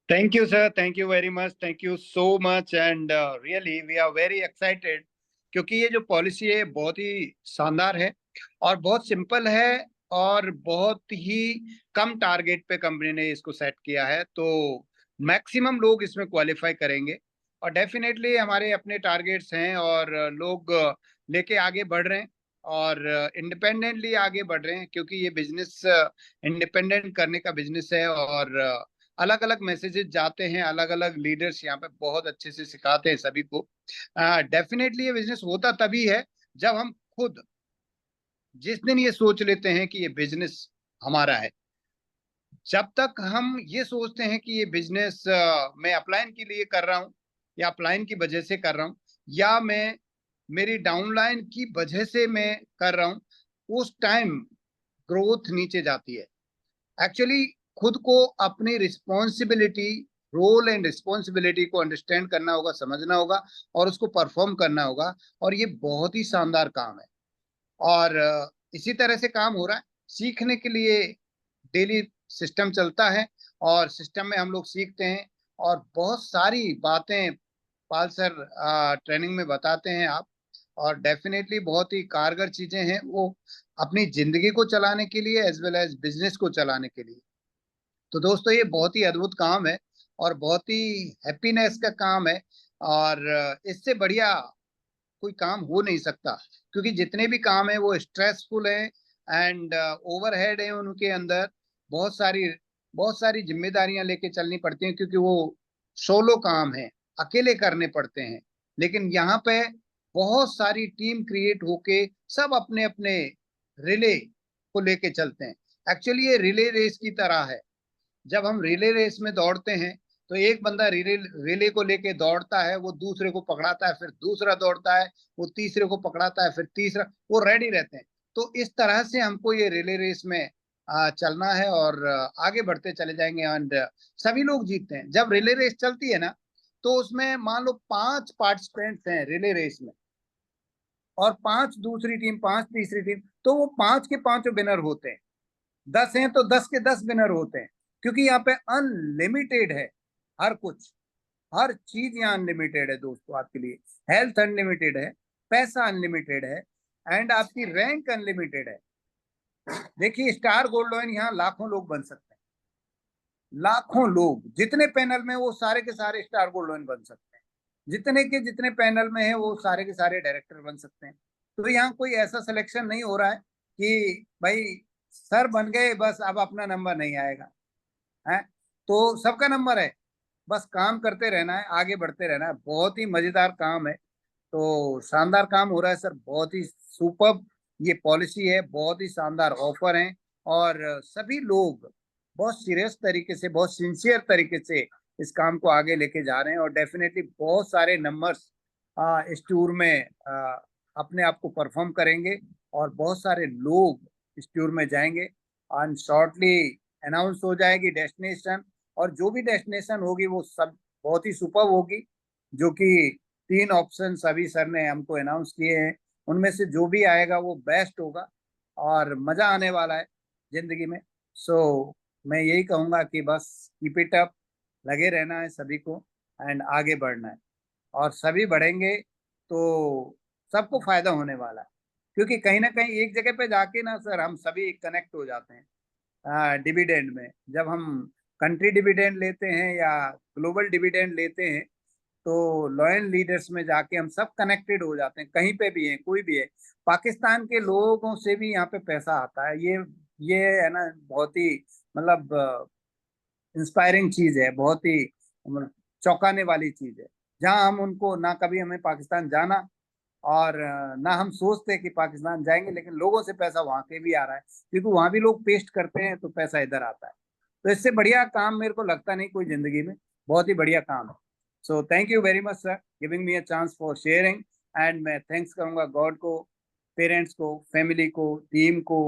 Thank you, sir. Thank you very much. Thank you so much. And really, we are very excited क्योंकि ये जो पॉलिसी है बहुत ही शानदार है और बहुत सिंपल है और बहुत ही कम टारगेट पे कंपनी ने इसको सेट किया है, तो मैक्सिमम लोग इसमें क्वालिफाई करेंगे और डेफिनेटली हमारे अपने टारगेट्स हैं और लोग लेके आगे बढ़ रहे हैं और इंडिपेंडेंटली आगे बढ़ रहे हैं क्योंकि ये बिजनेस इंडिपेंडेंट करने का बिजनेस है और अलग अलग मैसेजेस जाते हैं, अलग अलग लीडर्स यहाँ पे बहुत अच्छे से सिखाते हैं सभी को। डेफिनेटली ये बिजनेस होता तभी है जब हम खुद जिस दिन ये सोच लेते हैं कि ये बिजनेस हमारा है। जब तक हम ये सोचते हैं कि ये बिजनेस मैं अपलाइन के लिए कर रहा हूँ या अपलाइन की वजह से कर रहा हूँ या मैं मेरी डाउनलाइन की वजह से मैं कर रहा हूँ, उस टाइम ग्रोथ नीचे जाती है। एक्चुअली खुद को अपनी रिस्पॉन्सिबिलिटी, रोल एंड रिस्पॉन्सिबिलिटी को अंडरस्टैंड करना होगा, समझना होगा और उसको परफॉर्म करना होगा और ये बहुत ही शानदार काम है और इसी तरह से काम हो रहा है। सीखने के लिए डेली सिस्टम चलता है और सिस्टम में हम लोग सीखते हैं और बहुत सारी बातें पाल सर ट्रेनिंग में बताते हैं आप, और डेफिनेटली बहुत ही कारगर चीजें हैं वो अपनी जिंदगी को चलाने के लिए एज वेल एज बिजनेस को चलाने के लिए। तो दोस्तों ये बहुत ही अद्भुत काम है और बहुत ही हैप्पीनेस का काम है और इससे बढ़िया कोई काम हो नहीं सकता क्योंकि जितने भी काम है वो स्ट्रेसफुल है एंड ओवरहेड है, उनके अंदर बहुत सारी जिम्मेदारियां लेके चलनी पड़ती हैं क्योंकि वो सोलो काम है, अकेले करने पड़ते हैं। लेकिन यहाँ पे बहुत सारी टीम क्रिएट होके सब अपने अपने रिले को लेके चलते हैं। एक्चुअली ये रिले रेस की तरह है। जब हम रिले रेस में दौड़ते हैं तो एक बंदा रिले को लेके दौड़ता है, वो दूसरे को पकड़ाता है, फिर दूसरा दौड़ता है, वो तीसरे को पकड़ाता है, फिर तीसरा, वो रेडी रहते हैं। तो इस तरह से हमको ये रिले रेस में चलना है और आगे बढ़ते चले जाएंगे एंड सभी लोग जीतते हैं। जब रिले रेस चलती है ना तो उसमें मान लो 5 पार्टिसिपेंट्स हैं रिले रेस में और 5 दूसरी टीम, 5 तीसरी टीम, तो वो 5 के 5 विनर होते हैं। 10 हैं तो 10 के 10 विनर होते हैं क्योंकि यहाँ पे अनलिमिटेड है हर कुछ, हर चीज यहाँ अनलिमिटेड है दोस्तों आपके लिए। हेल्थ अनलिमिटेड है, पैसा अनलिमिटेड है एंड आपकी रैंक अनलिमिटेड है। देखिए स्टार गोल्ड लॉइन यहाँ लाखों लोग बन सकते हैं, लाखों लोग जितने पैनल में वो सारे के सारे स्टार गोल्ड लॉइन बन सकते हैं, जितने के जितने पैनल में है वो सारे के सारे डायरेक्टर बन सकते हैं। तो यहाँ कोई ऐसा सिलेक्शन नहीं हो रहा है कि भाई सर बन गए बस अब अपना नंबर नहीं आएगा है, तो सबका नंबर है, बस काम करते रहना है, आगे बढ़ते रहना है। बहुत ही मजेदार काम है, तो शानदार काम हो रहा है सर, बहुत ही सुपर्ब ये पॉलिसी है, बहुत ही शानदार ऑफर है और सभी लोग बहुत सीरियस तरीके से, बहुत सिंसियर तरीके से इस काम को आगे लेके जा रहे हैं और डेफिनेटली बहुत सारे नंबर्स इस टूर में अपने आप को परफॉर्म करेंगे और बहुत सारे लोग इस टूर में जाएंगे एंड शॉर्टली अनाउंस हो जाएगी डेस्टिनेशन, और जो भी डेस्टिनेशन होगी वो सब बहुत ही सुपर्ब होगी, जो कि 3 ऑप्शन अभी सर ने हमको अनाउंस किए हैं, उनमें से जो भी आएगा वो बेस्ट होगा और मजा आने वाला है जिंदगी में। सो मैं यही कहूँगा कि बस कीप इट अप, लगे रहना है सभी को एंड आगे बढ़ना है और सभी बढ़ेंगे तो सबको फायदा होने वाला है क्योंकि कहीं ना कहीं एक जगह पे जाके ना सर हम सभी कनेक्ट हो जाते हैं डिविडेंड में। जब हम कंट्री डिविडेंड लेते हैं या ग्लोबल डिविडेंड लेते हैं तो लॉयल लीडर्स में जाके हम सब कनेक्टेड हो जाते हैं, कहीं पे भी है, कोई भी है। पाकिस्तान के लोगों से भी यहाँ पे पैसा आता है, ये है ना बहुत ही मतलब इंस्पायरिंग चीज है, बहुत ही चौंकाने वाली चीज है, जहाँ हम उनको ना कभी हमें पाकिस्तान जाना और ना हम सोचते कि पाकिस्तान जाएंगे, लेकिन लोगों से पैसा वहां के भी आ रहा है क्योंकि वहां भी लोग पेस्ट करते हैं तो पैसा इधर आता है। तो इससे बढ़िया काम मेरे को लगता नहीं कोई जिंदगी में, बहुत ही बढ़िया काम है। So thank you very much sir giving me a chance for sharing and मैं थैंक्स करूंगा गॉड को, पेरेंट्स को, फैमिली को, टीम को,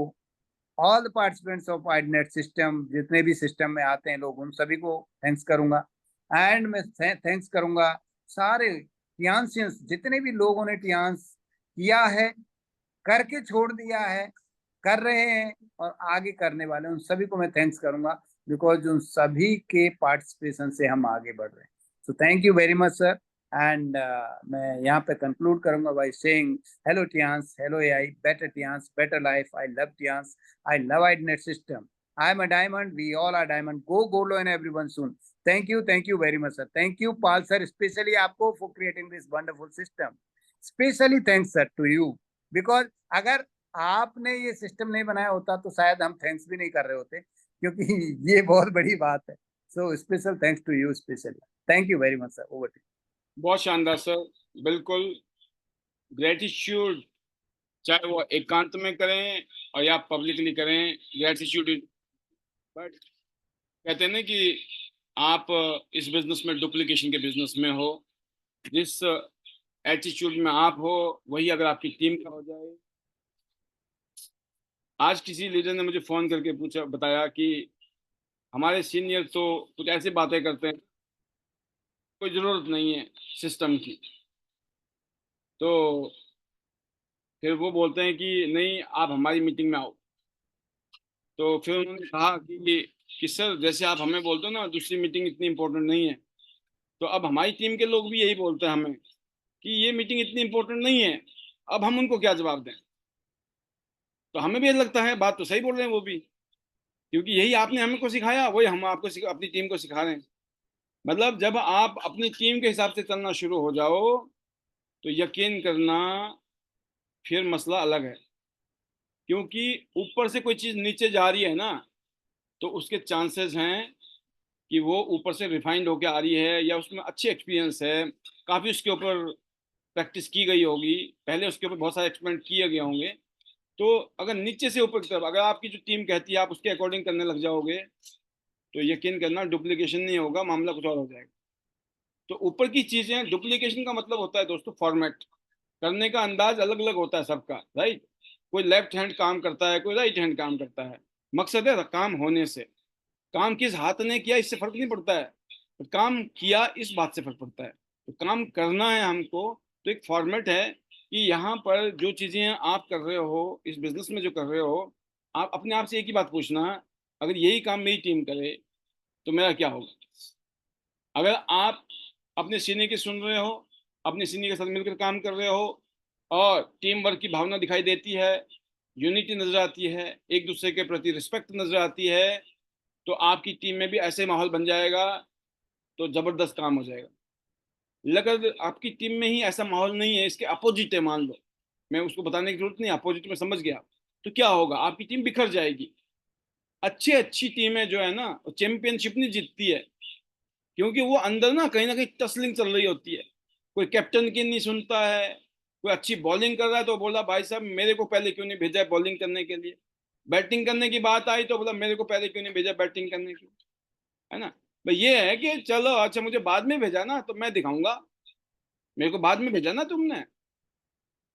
all the participants of idnet system, जितने भी सिस्टम में आते हैं लोग, उन सभी को थैंक्स करूंगा। एंड मैं थैंक्स करूंगा सारे टियान्सियंस, जितने भी लोगों ने टियान्स किया है, करके छोड़ दिया है, कर रहे हैं और आगे करने वाले, उन सभी को मैं थैंक्स करूंगा, बिकॉज उन सभी के पार्टिसिपेशन से हम आगे बढ़ रहे हैं। So thank you very much sir. And मैं यहाँ पे कंक्लूड करूंगा by saying hello Tiens, hello AI, better Tiens, better life, I love Tiens, I love idnet system, I am a diamond, we all are diamond, go gold and everyone soon. Thank you very much sir. Thank you Pal sir, specially आपको for creating this wonderful system. Specially thanks sir to you, because अगर आपने ये system नहीं बनाया होता तो शायद हम थैंक्स भी नहीं कर रहे होते, क्योंकि ये बहुत बड़ी बात है। So special thanks to you specially. Thank you very much sir. Over to you. बहुत शानदार सर, बिल्कुल ग्रेटिट्यूड, चाहे वो एकांत में करें और या पब्लिकली करें, ग्रेटिट्यूड। बट कहते हैं ना कि आप इस बिजनेस में डुप्लीकेशन के बिजनेस में हो, जिस एटीट्यूड में आप हो वही अगर आपकी टीम का हो जाए। आज किसी लीडर ने मुझे फोन करके पूछा, बताया कि हमारे सीनियर तो कुछ ऐसी बातें करते हैं, कोई जरूरत नहीं है सिस्टम की। तो फिर वो बोलते हैं कि नहीं आप हमारी मीटिंग में आओ। तो फिर उन्होंने कहा कि सर जैसे आप हमें बोलते हो ना दूसरी मीटिंग इतनी इम्पोर्टेंट नहीं है, तो अब हमारी टीम के लोग भी यही बोलते हैं हमें कि ये मीटिंग इतनी इम्पोर्टेंट नहीं है, अब हम उनको क्या जवाब दें। तो हमें भी ये लगता है बात तो सही बोल रहे हैं वो भी, क्योंकि यही आपने हमें को सिखाया, वही हम आपको अपनी टीम को सिखा रहे हैं। मतलब जब आप अपनी टीम के हिसाब से चलना शुरू हो जाओ तो यकीन करना फिर मसला अलग है, क्योंकि ऊपर से कोई चीज़ नीचे जा रही है ना, तो उसके चांसेस हैं कि वो ऊपर से रिफाइंड होके आ रही है या उसमें अच्छी एक्सपीरियंस है, काफ़ी उसके ऊपर प्रैक्टिस की गई होगी, पहले उसके ऊपर बहुत सारे एक्सपेरिमेंट किए गए होंगे। तो अगर नीचे से ऊपर की तरफ अगर आपकी जो टीम कहती है आप उसके अकॉर्डिंग करने लग जाओगे तो यकीन करना डुप्लीकेशन नहीं होगा, मामला कुछ और हो जाएगा। तो ऊपर की चीज़ें, डुप्लीकेशन का मतलब होता है दोस्तों फॉर्मेट करने का अंदाज अलग अलग होता है सबका, राइट। कोई लेफ्ट हैंड काम करता है, कोई राइट हैंड काम करता है, मकसद है काम होने से। काम किस हाथ ने किया इससे फर्क नहीं पड़ता है, तो काम किया इस बात से फर्क पड़ता है। तो काम करना है हमको, तो एक फॉर्मेट है कि यहाँ पर जो चीज़ें आप कर रहे हो इस बिजनेस में जो कर रहे हो, आप अपने आप से एक ही बात पूछना, अगर यही काम मेरी टीम करे तो मेरा क्या होगा। अगर आप अपने सीनियर की सुन रहे हो, अपने सीनियर के साथ मिलकर काम कर रहे हो और टीम वर्क की भावना दिखाई देती है, यूनिटी नजर आती है, एक दूसरे के प्रति रिस्पेक्ट नजर आती है, तो आपकी टीम में भी ऐसे माहौल बन जाएगा, तो जबरदस्त काम हो जाएगा। अगर आपकी टीम में ही ऐसा माहौल नहीं है, इसके अपोजिट है मान लो, मैं उसको बताने की जरूरत नहीं, अपोजिट में समझ गया, तो क्या होगा, आपकी टीम बिखर जाएगी। अच्छी टीमें जो है ना वो चैंपियनशिप नहीं जीतती है, क्योंकि वो अंदर ना कहीं टसलिंग चल रही होती है। कोई कैप्टन की नहीं सुनता है, कोई अच्छी बॉलिंग कर रहा है तो बोला भाई साहब मेरे को पहले क्यों नहीं भेजा है बॉलिंग करने के लिए, बैटिंग करने की बात आई तो बोला मेरे को पहले क्यों नहीं भेजा बैटिंग करने की, है ना। भाई ये है कि चलो अच्छा मुझे बाद में भेजा ना तो मैं दिखाऊंगा, मेरे को बाद में भेजा ना तुमने,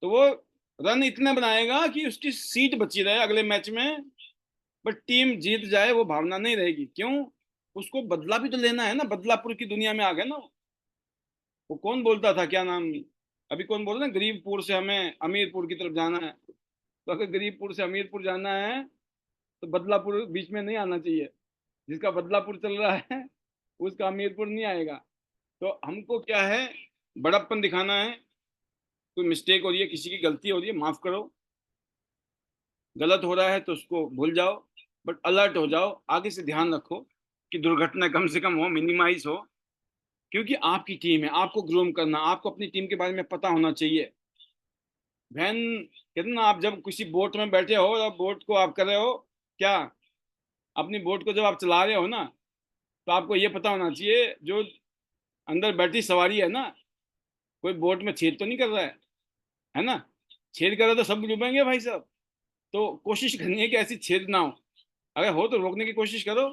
तो वो रन इतने बनाएगा कि उसकी सीट बची रहे अगले मैच में, बट टीम जीत जाए वो भावना नहीं रहेगी। क्यों, उसको बदला भी तो लेना है ना, बदलापुर की दुनिया में आ गया ना वो कौन बोलता था, क्या नाम, अभी कौन बोल रहा है, गरीबपुर से हमें अमीरपुर की तरफ जाना है, तो अगर गरीबपुर से अमीरपुर जाना है तो बदलापुर बीच में नहीं आना चाहिए, जिसका बदलापुर चल रहा है उसका अमीरपुर नहीं आएगा। तो हमको क्या है, बड़प्पन दिखाना है, कोई मिस्टेक हो रही है, किसी की गलती हो रही है माफ करो, गलत हो रहा है तो उसको भूल जाओ, बट अलर्ट हो जाओ, आगे से ध्यान रखो कि दुर्घटना कम से कम हो, मिनिमाइज हो, क्योंकि आपकी टीम है, आपको ग्रूम करना, आपको अपनी टीम के बारे में पता होना चाहिए। वैन कहते ना, आप जब किसी बोट में बैठे हो और बोट को आप कर रहे हो क्या, अपनी बोट को जब आप चला रहे हो ना, तो आपको ये पता होना चाहिए जो अंदर बैठी सवारी है ना, कोई बोट में छेद तो नहीं कर रहा है ना, छेद कर रहा तो सब डूबेंगे भाई साहब। तो कोशिश करनी है कि ऐसी छेद ना हो, अगर हो तो रोकने की कोशिश करो,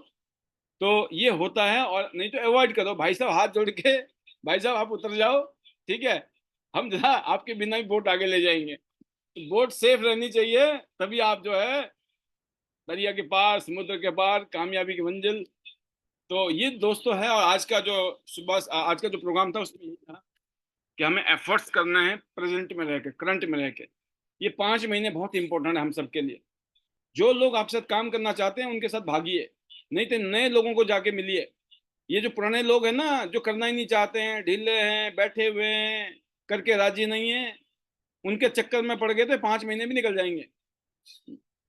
तो ये होता है, और नहीं तो अवॉइड करो भाई साहब, हाथ जोड़ के भाई साहब आप उतर जाओ, ठीक है, हम जरा आपके बिना ही बोट आगे ले जाएंगे। तो बोट सेफ रहनी चाहिए, तभी आप जो है दरिया के पार, समुद्र के पार, कामयाबी की मंजिल। तो ये दोस्तों है। और आज का जो आज का जो प्रोग्राम था उसमें ये था कि हमें एफर्ट्स करना है प्रेजेंट में रह के, करंट में रह के। ये 5 महीने बहुत इंपॉर्टेंट है हम सबके लिए। जो लोग आपके साथ काम करना चाहते हैं उनके साथ भागिए, नहीं तो नए लोगों को जाके मिलिए। ये जो पुराने लोग हैं ना, जो करना ही नहीं चाहते हैं, ढीले हैं, बैठे हुए हैं, करके राजी नहीं है, उनके चक्कर में पड़ गए तो 5 महीने भी निकल जाएंगे।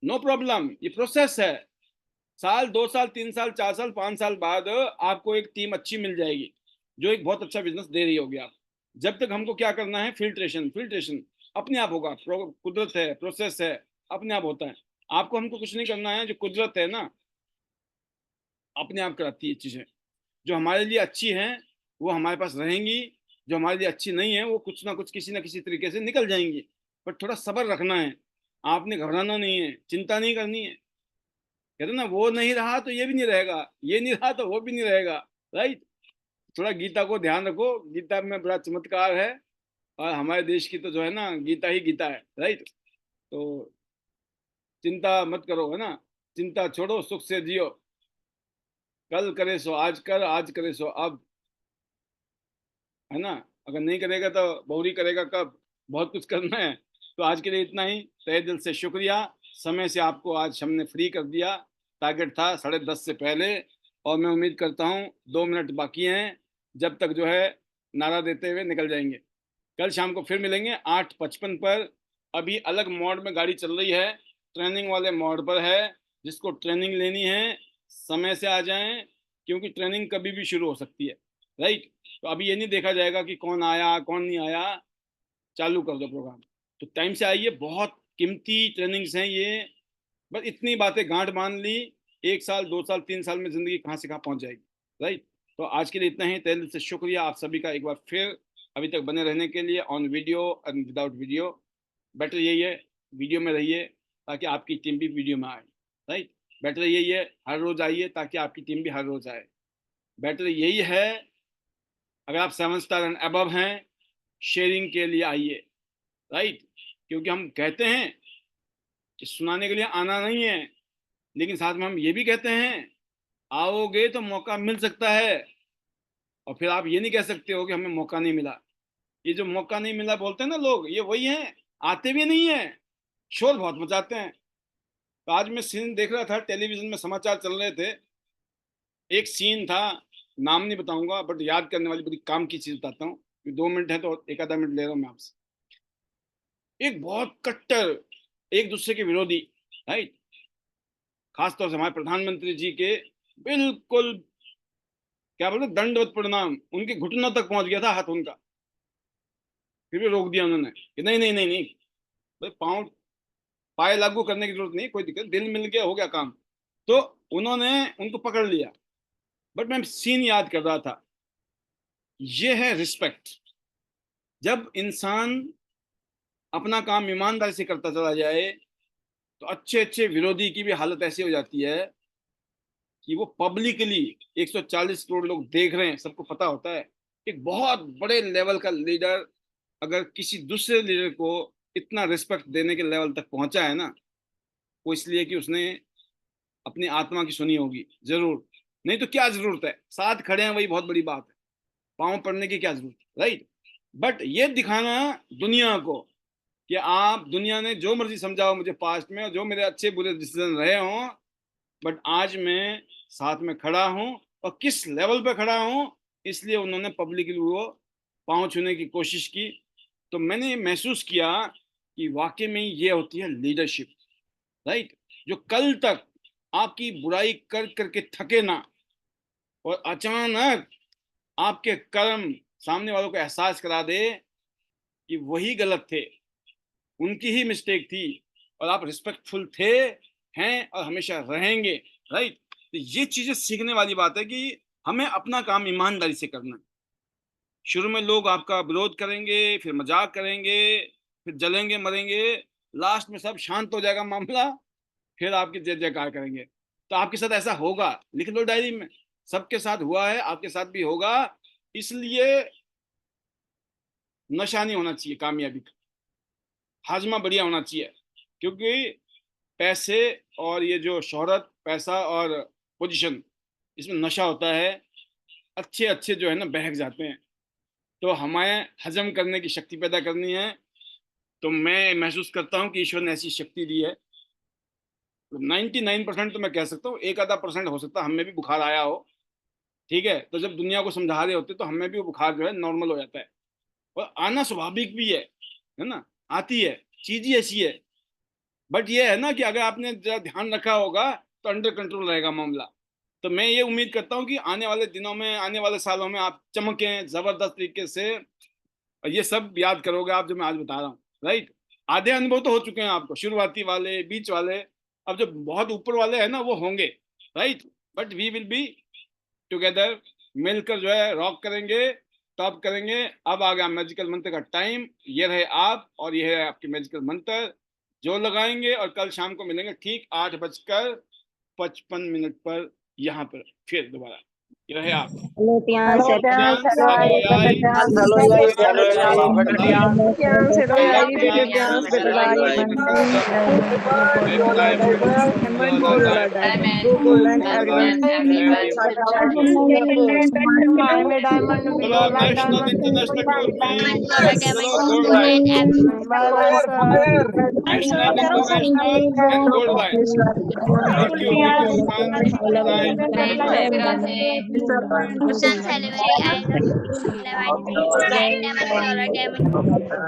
नो प्रॉब्लम, ये प्रोसेस है। साल, 2 साल, 3 साल, 4 साल, 5 साल बाद आपको एक टीम अच्छी मिल जाएगी जो एक बहुत अच्छा बिजनेस दे रही होगी आप। जब तक हमको क्या करना है, फिल्ट्रेशन। फिल्ट्रेशन अपने आप होगा, कुदरत है, प्रोसेस है, अपने आप होता है। आपको हमको कुछ नहीं करना है, जो कुदरत है ना अपने आप कराती है चीजें। जो हमारे लिए अच्छी हैं वो हमारे पास रहेंगी, जो हमारे लिए अच्छी नहीं है वो कुछ ना कुछ, किसी ना किसी तरीके से निकल जाएंगी। पर थोड़ा सब्र रखना है, आपने घबराना नहीं है, चिंता नहीं करनी है। कहते ना, वो नहीं रहा तो ये भी नहीं रहेगा, ये नहीं रहा तो वो भी नहीं रहेगा। राइट। थोड़ा गीता को ध्यान रखो, गीता में बड़ा चमत्कार है। और हमारे देश की तो जो है ना, गीता ही गीता है। राइट। तो चिंता मत करो, है ना, चिंता छोड़ो, सुख से जियो। कल करे सो आज कर, आज करे सो अब, है ना। अगर नहीं करेगा तो बहुरी करेगा कब। बहुत कुछ करना है। तो आज के लिए इतना ही। तहे दिल से शुक्रिया, समय से आपको आज हमने फ्री कर दिया। टारगेट था 10:30 से पहले, और मैं उम्मीद करता हूँ 2 मिनट बाकी हैं, जब तक जो है नारा देते हुए निकल जाएंगे। कल शाम को फिर मिलेंगे 8:55 पर। अभी अलग मोड में गाड़ी चल रही है, ट्रेनिंग वाले मोड पर है। जिसको ट्रेनिंग लेनी है समय से आ जाएं, क्योंकि ट्रेनिंग कभी भी शुरू हो सकती है। राइट। तो अभी ये नहीं देखा जाएगा कि कौन आया कौन नहीं आया, चालू कर दो प्रोग्राम। तो टाइम से आइए, बहुत कीमती ट्रेनिंग्स हैं ये। बस इतनी बातें गांठ बांध ली, 1 साल 2 साल 3 साल में जिंदगी कहाँ से कहाँ पहुंच जाएगी। राइट। तो आज के लिए इतना ही। तहे दिल से शुक्रिया आप सभी का एक बार फिर, अभी तक बने रहने के लिए, on video and without video. Better यही है, वीडियो में रहिए ताकि आपकी टीम भी वीडियो में आए। राइट। बेटर यही है, हर रोज आइए ताकि आपकी टीम भी हर रोज आए। बेटर यही है, अगर आप 7 स्टार एंड अबव हैं, शेयरिंग के लिए आइए। राइट। क्योंकि हम कहते हैं कि सुनाने के लिए आना नहीं है, लेकिन साथ में हम ये भी कहते हैं आओगे तो मौका मिल सकता है। और फिर आप ये नहीं कह सकते हो कि हमें मौका नहीं मिला। ये जो मौका नहीं मिला बोलते हैं ना लोग, ये वही हैं, आते भी नहीं है, शोर बहुत मचाते हैं। तो आज मैं सीन देख रहा था, टेलीविजन में समाचार चल रहे थे। एक सीन था, नाम नहीं बताऊंगा, बट याद करने वाली बड़ी काम की चीज बताता हूँ। 2 मिनट है तो एक आधा मिनट ले रहा हूँ मैं आपसे। एक बहुत कट्टर, एक दूसरे के विरोधी, राइट, खासतौर से हमारे प्रधानमंत्री जी के बिल्कुल, क्या बोलते, दंडवत प्रणाम, उनके घुटनों तक पहुंच गया था हाथ उनका। फिर भी रोक दिया उन्होंने कि नहीं नहीं नहीं नहीं भाई, पाँव पाए लागू करने की जरूरत नहीं, कोई दिक्कत, दिल मिल गया, हो गया काम। तो उन्होंने उनको पकड़ लिया। बट मैं सीन याद कर रहा था, ये है रिस्पेक्ट। जब इंसान अपना काम ईमानदारी से करता चला जाए तो अच्छे अच्छे विरोधी की भी हालत ऐसी हो जाती है कि वो पब्लिकली 140 करोड़ लोग देख रहे हैं, सबको पता होता है। एक बहुत बड़े लेवल का लीडर अगर किसी दूसरे लीडर को इतना रिस्पेक्ट देने के लेवल तक पहुंचा है ना, वो इसलिए कि उसने अपनी आत्मा की सुनी होगी जरूर। नहीं तो क्या जरूरत है, साथ खड़े हैं वही बहुत बड़ी बात है, पाँव पड़ने की क्या जरूरत है। राइट। बट ये दिखाना दुनिया को कि आप, दुनिया ने जो मर्जी समझाओ मुझे पास्ट में, जो मेरे अच्छे बुरे डिसीजन रहे हों, बट आज मैं साथ में खड़ा हूं। और किस लेवल पे खड़ा हूं, इसलिए उन्होंने पब्लिकली वो पांव छूने की कोशिश की। तो मैंने महसूस किया कि वाकई में ये होती है लीडरशिप। राइट। जो कल तक आपकी बुराई कर करके थके ना, और अचानक आपके कर्म सामने वालों को एहसास करा दे कि वही गलत थे, उनकी ही मिस्टेक थी, और आप रिस्पेक्टफुल थे, हैं और हमेशा रहेंगे। राइट। तो ये चीजें सीखने वाली बात है कि हमें अपना काम ईमानदारी से करना है। शुरू में लोग आपका विरोध करेंगे, फिर मजाक करेंगे, फिर जलेंगे मरेंगे, लास्ट में सब शांत हो जाएगा मामला, फिर आपकी जय जयकार करेंगे। तो आपके साथ ऐसा होगा, लिख लो डायरी में, सबके साथ हुआ है, आपके साथ भी होगा। इसलिए नशा नहीं होना चाहिए कामयाबी का, हाजमा बढ़िया होना चाहिए, क्योंकि पैसे और ये जो शोहरत, पैसा और पोजीशन, इसमें नशा होता है, अच्छे अच्छे जो है ना बहक जाते हैं। तो हमें हजम करने की शक्ति पैदा करनी है। तो मैं महसूस करता हूँ कि ईश्वर ने ऐसी शक्ति दी है। 99% तो मैं कह सकता हूँ, 1-आधा% हो सकता है हमें भी बुखार आया हो, ठीक है, तो जब दुनिया को समझा रहे होते तो हमें भी वो बुखार जो है नॉर्मल हो जाता है, और आना स्वाभाविक भी है ना, आती है, चीज ही ऐसी है। बट ये है ना कि अगर आपने जरा ध्यान रखा होगा तो अंडर कंट्रोल रहेगा मामला। तो मैं ये उम्मीद करता हूँ कि आने वाले दिनों में, आने वाले सालों में आप चमकें जबरदस्त तरीके से, और ये सब याद करोगे आप जो मैं आज बता रहा हूँ, राइट। आधे अनुभव तो हो चुके हैं आपको, शुरुआती वाले, बीच वाले, अब जो बहुत ऊपर वाले हैं ना वो होंगे, right. But we will be together, मिलकर जो है रॉक करेंगे, टॉप करेंगे। अब आ गया मैजिकल मंत्र का टाइम, ये रहे आप और ये है आपके मैजिकल मंत्र जो लगाएंगे, और कल शाम को मिलेंगे ठीक 8:55 पर यहाँ पर फिर दोबारा। ये रहे आप। नेशनल इंटरनेशनल टूर में national international and gold line. Thank you Celebrate and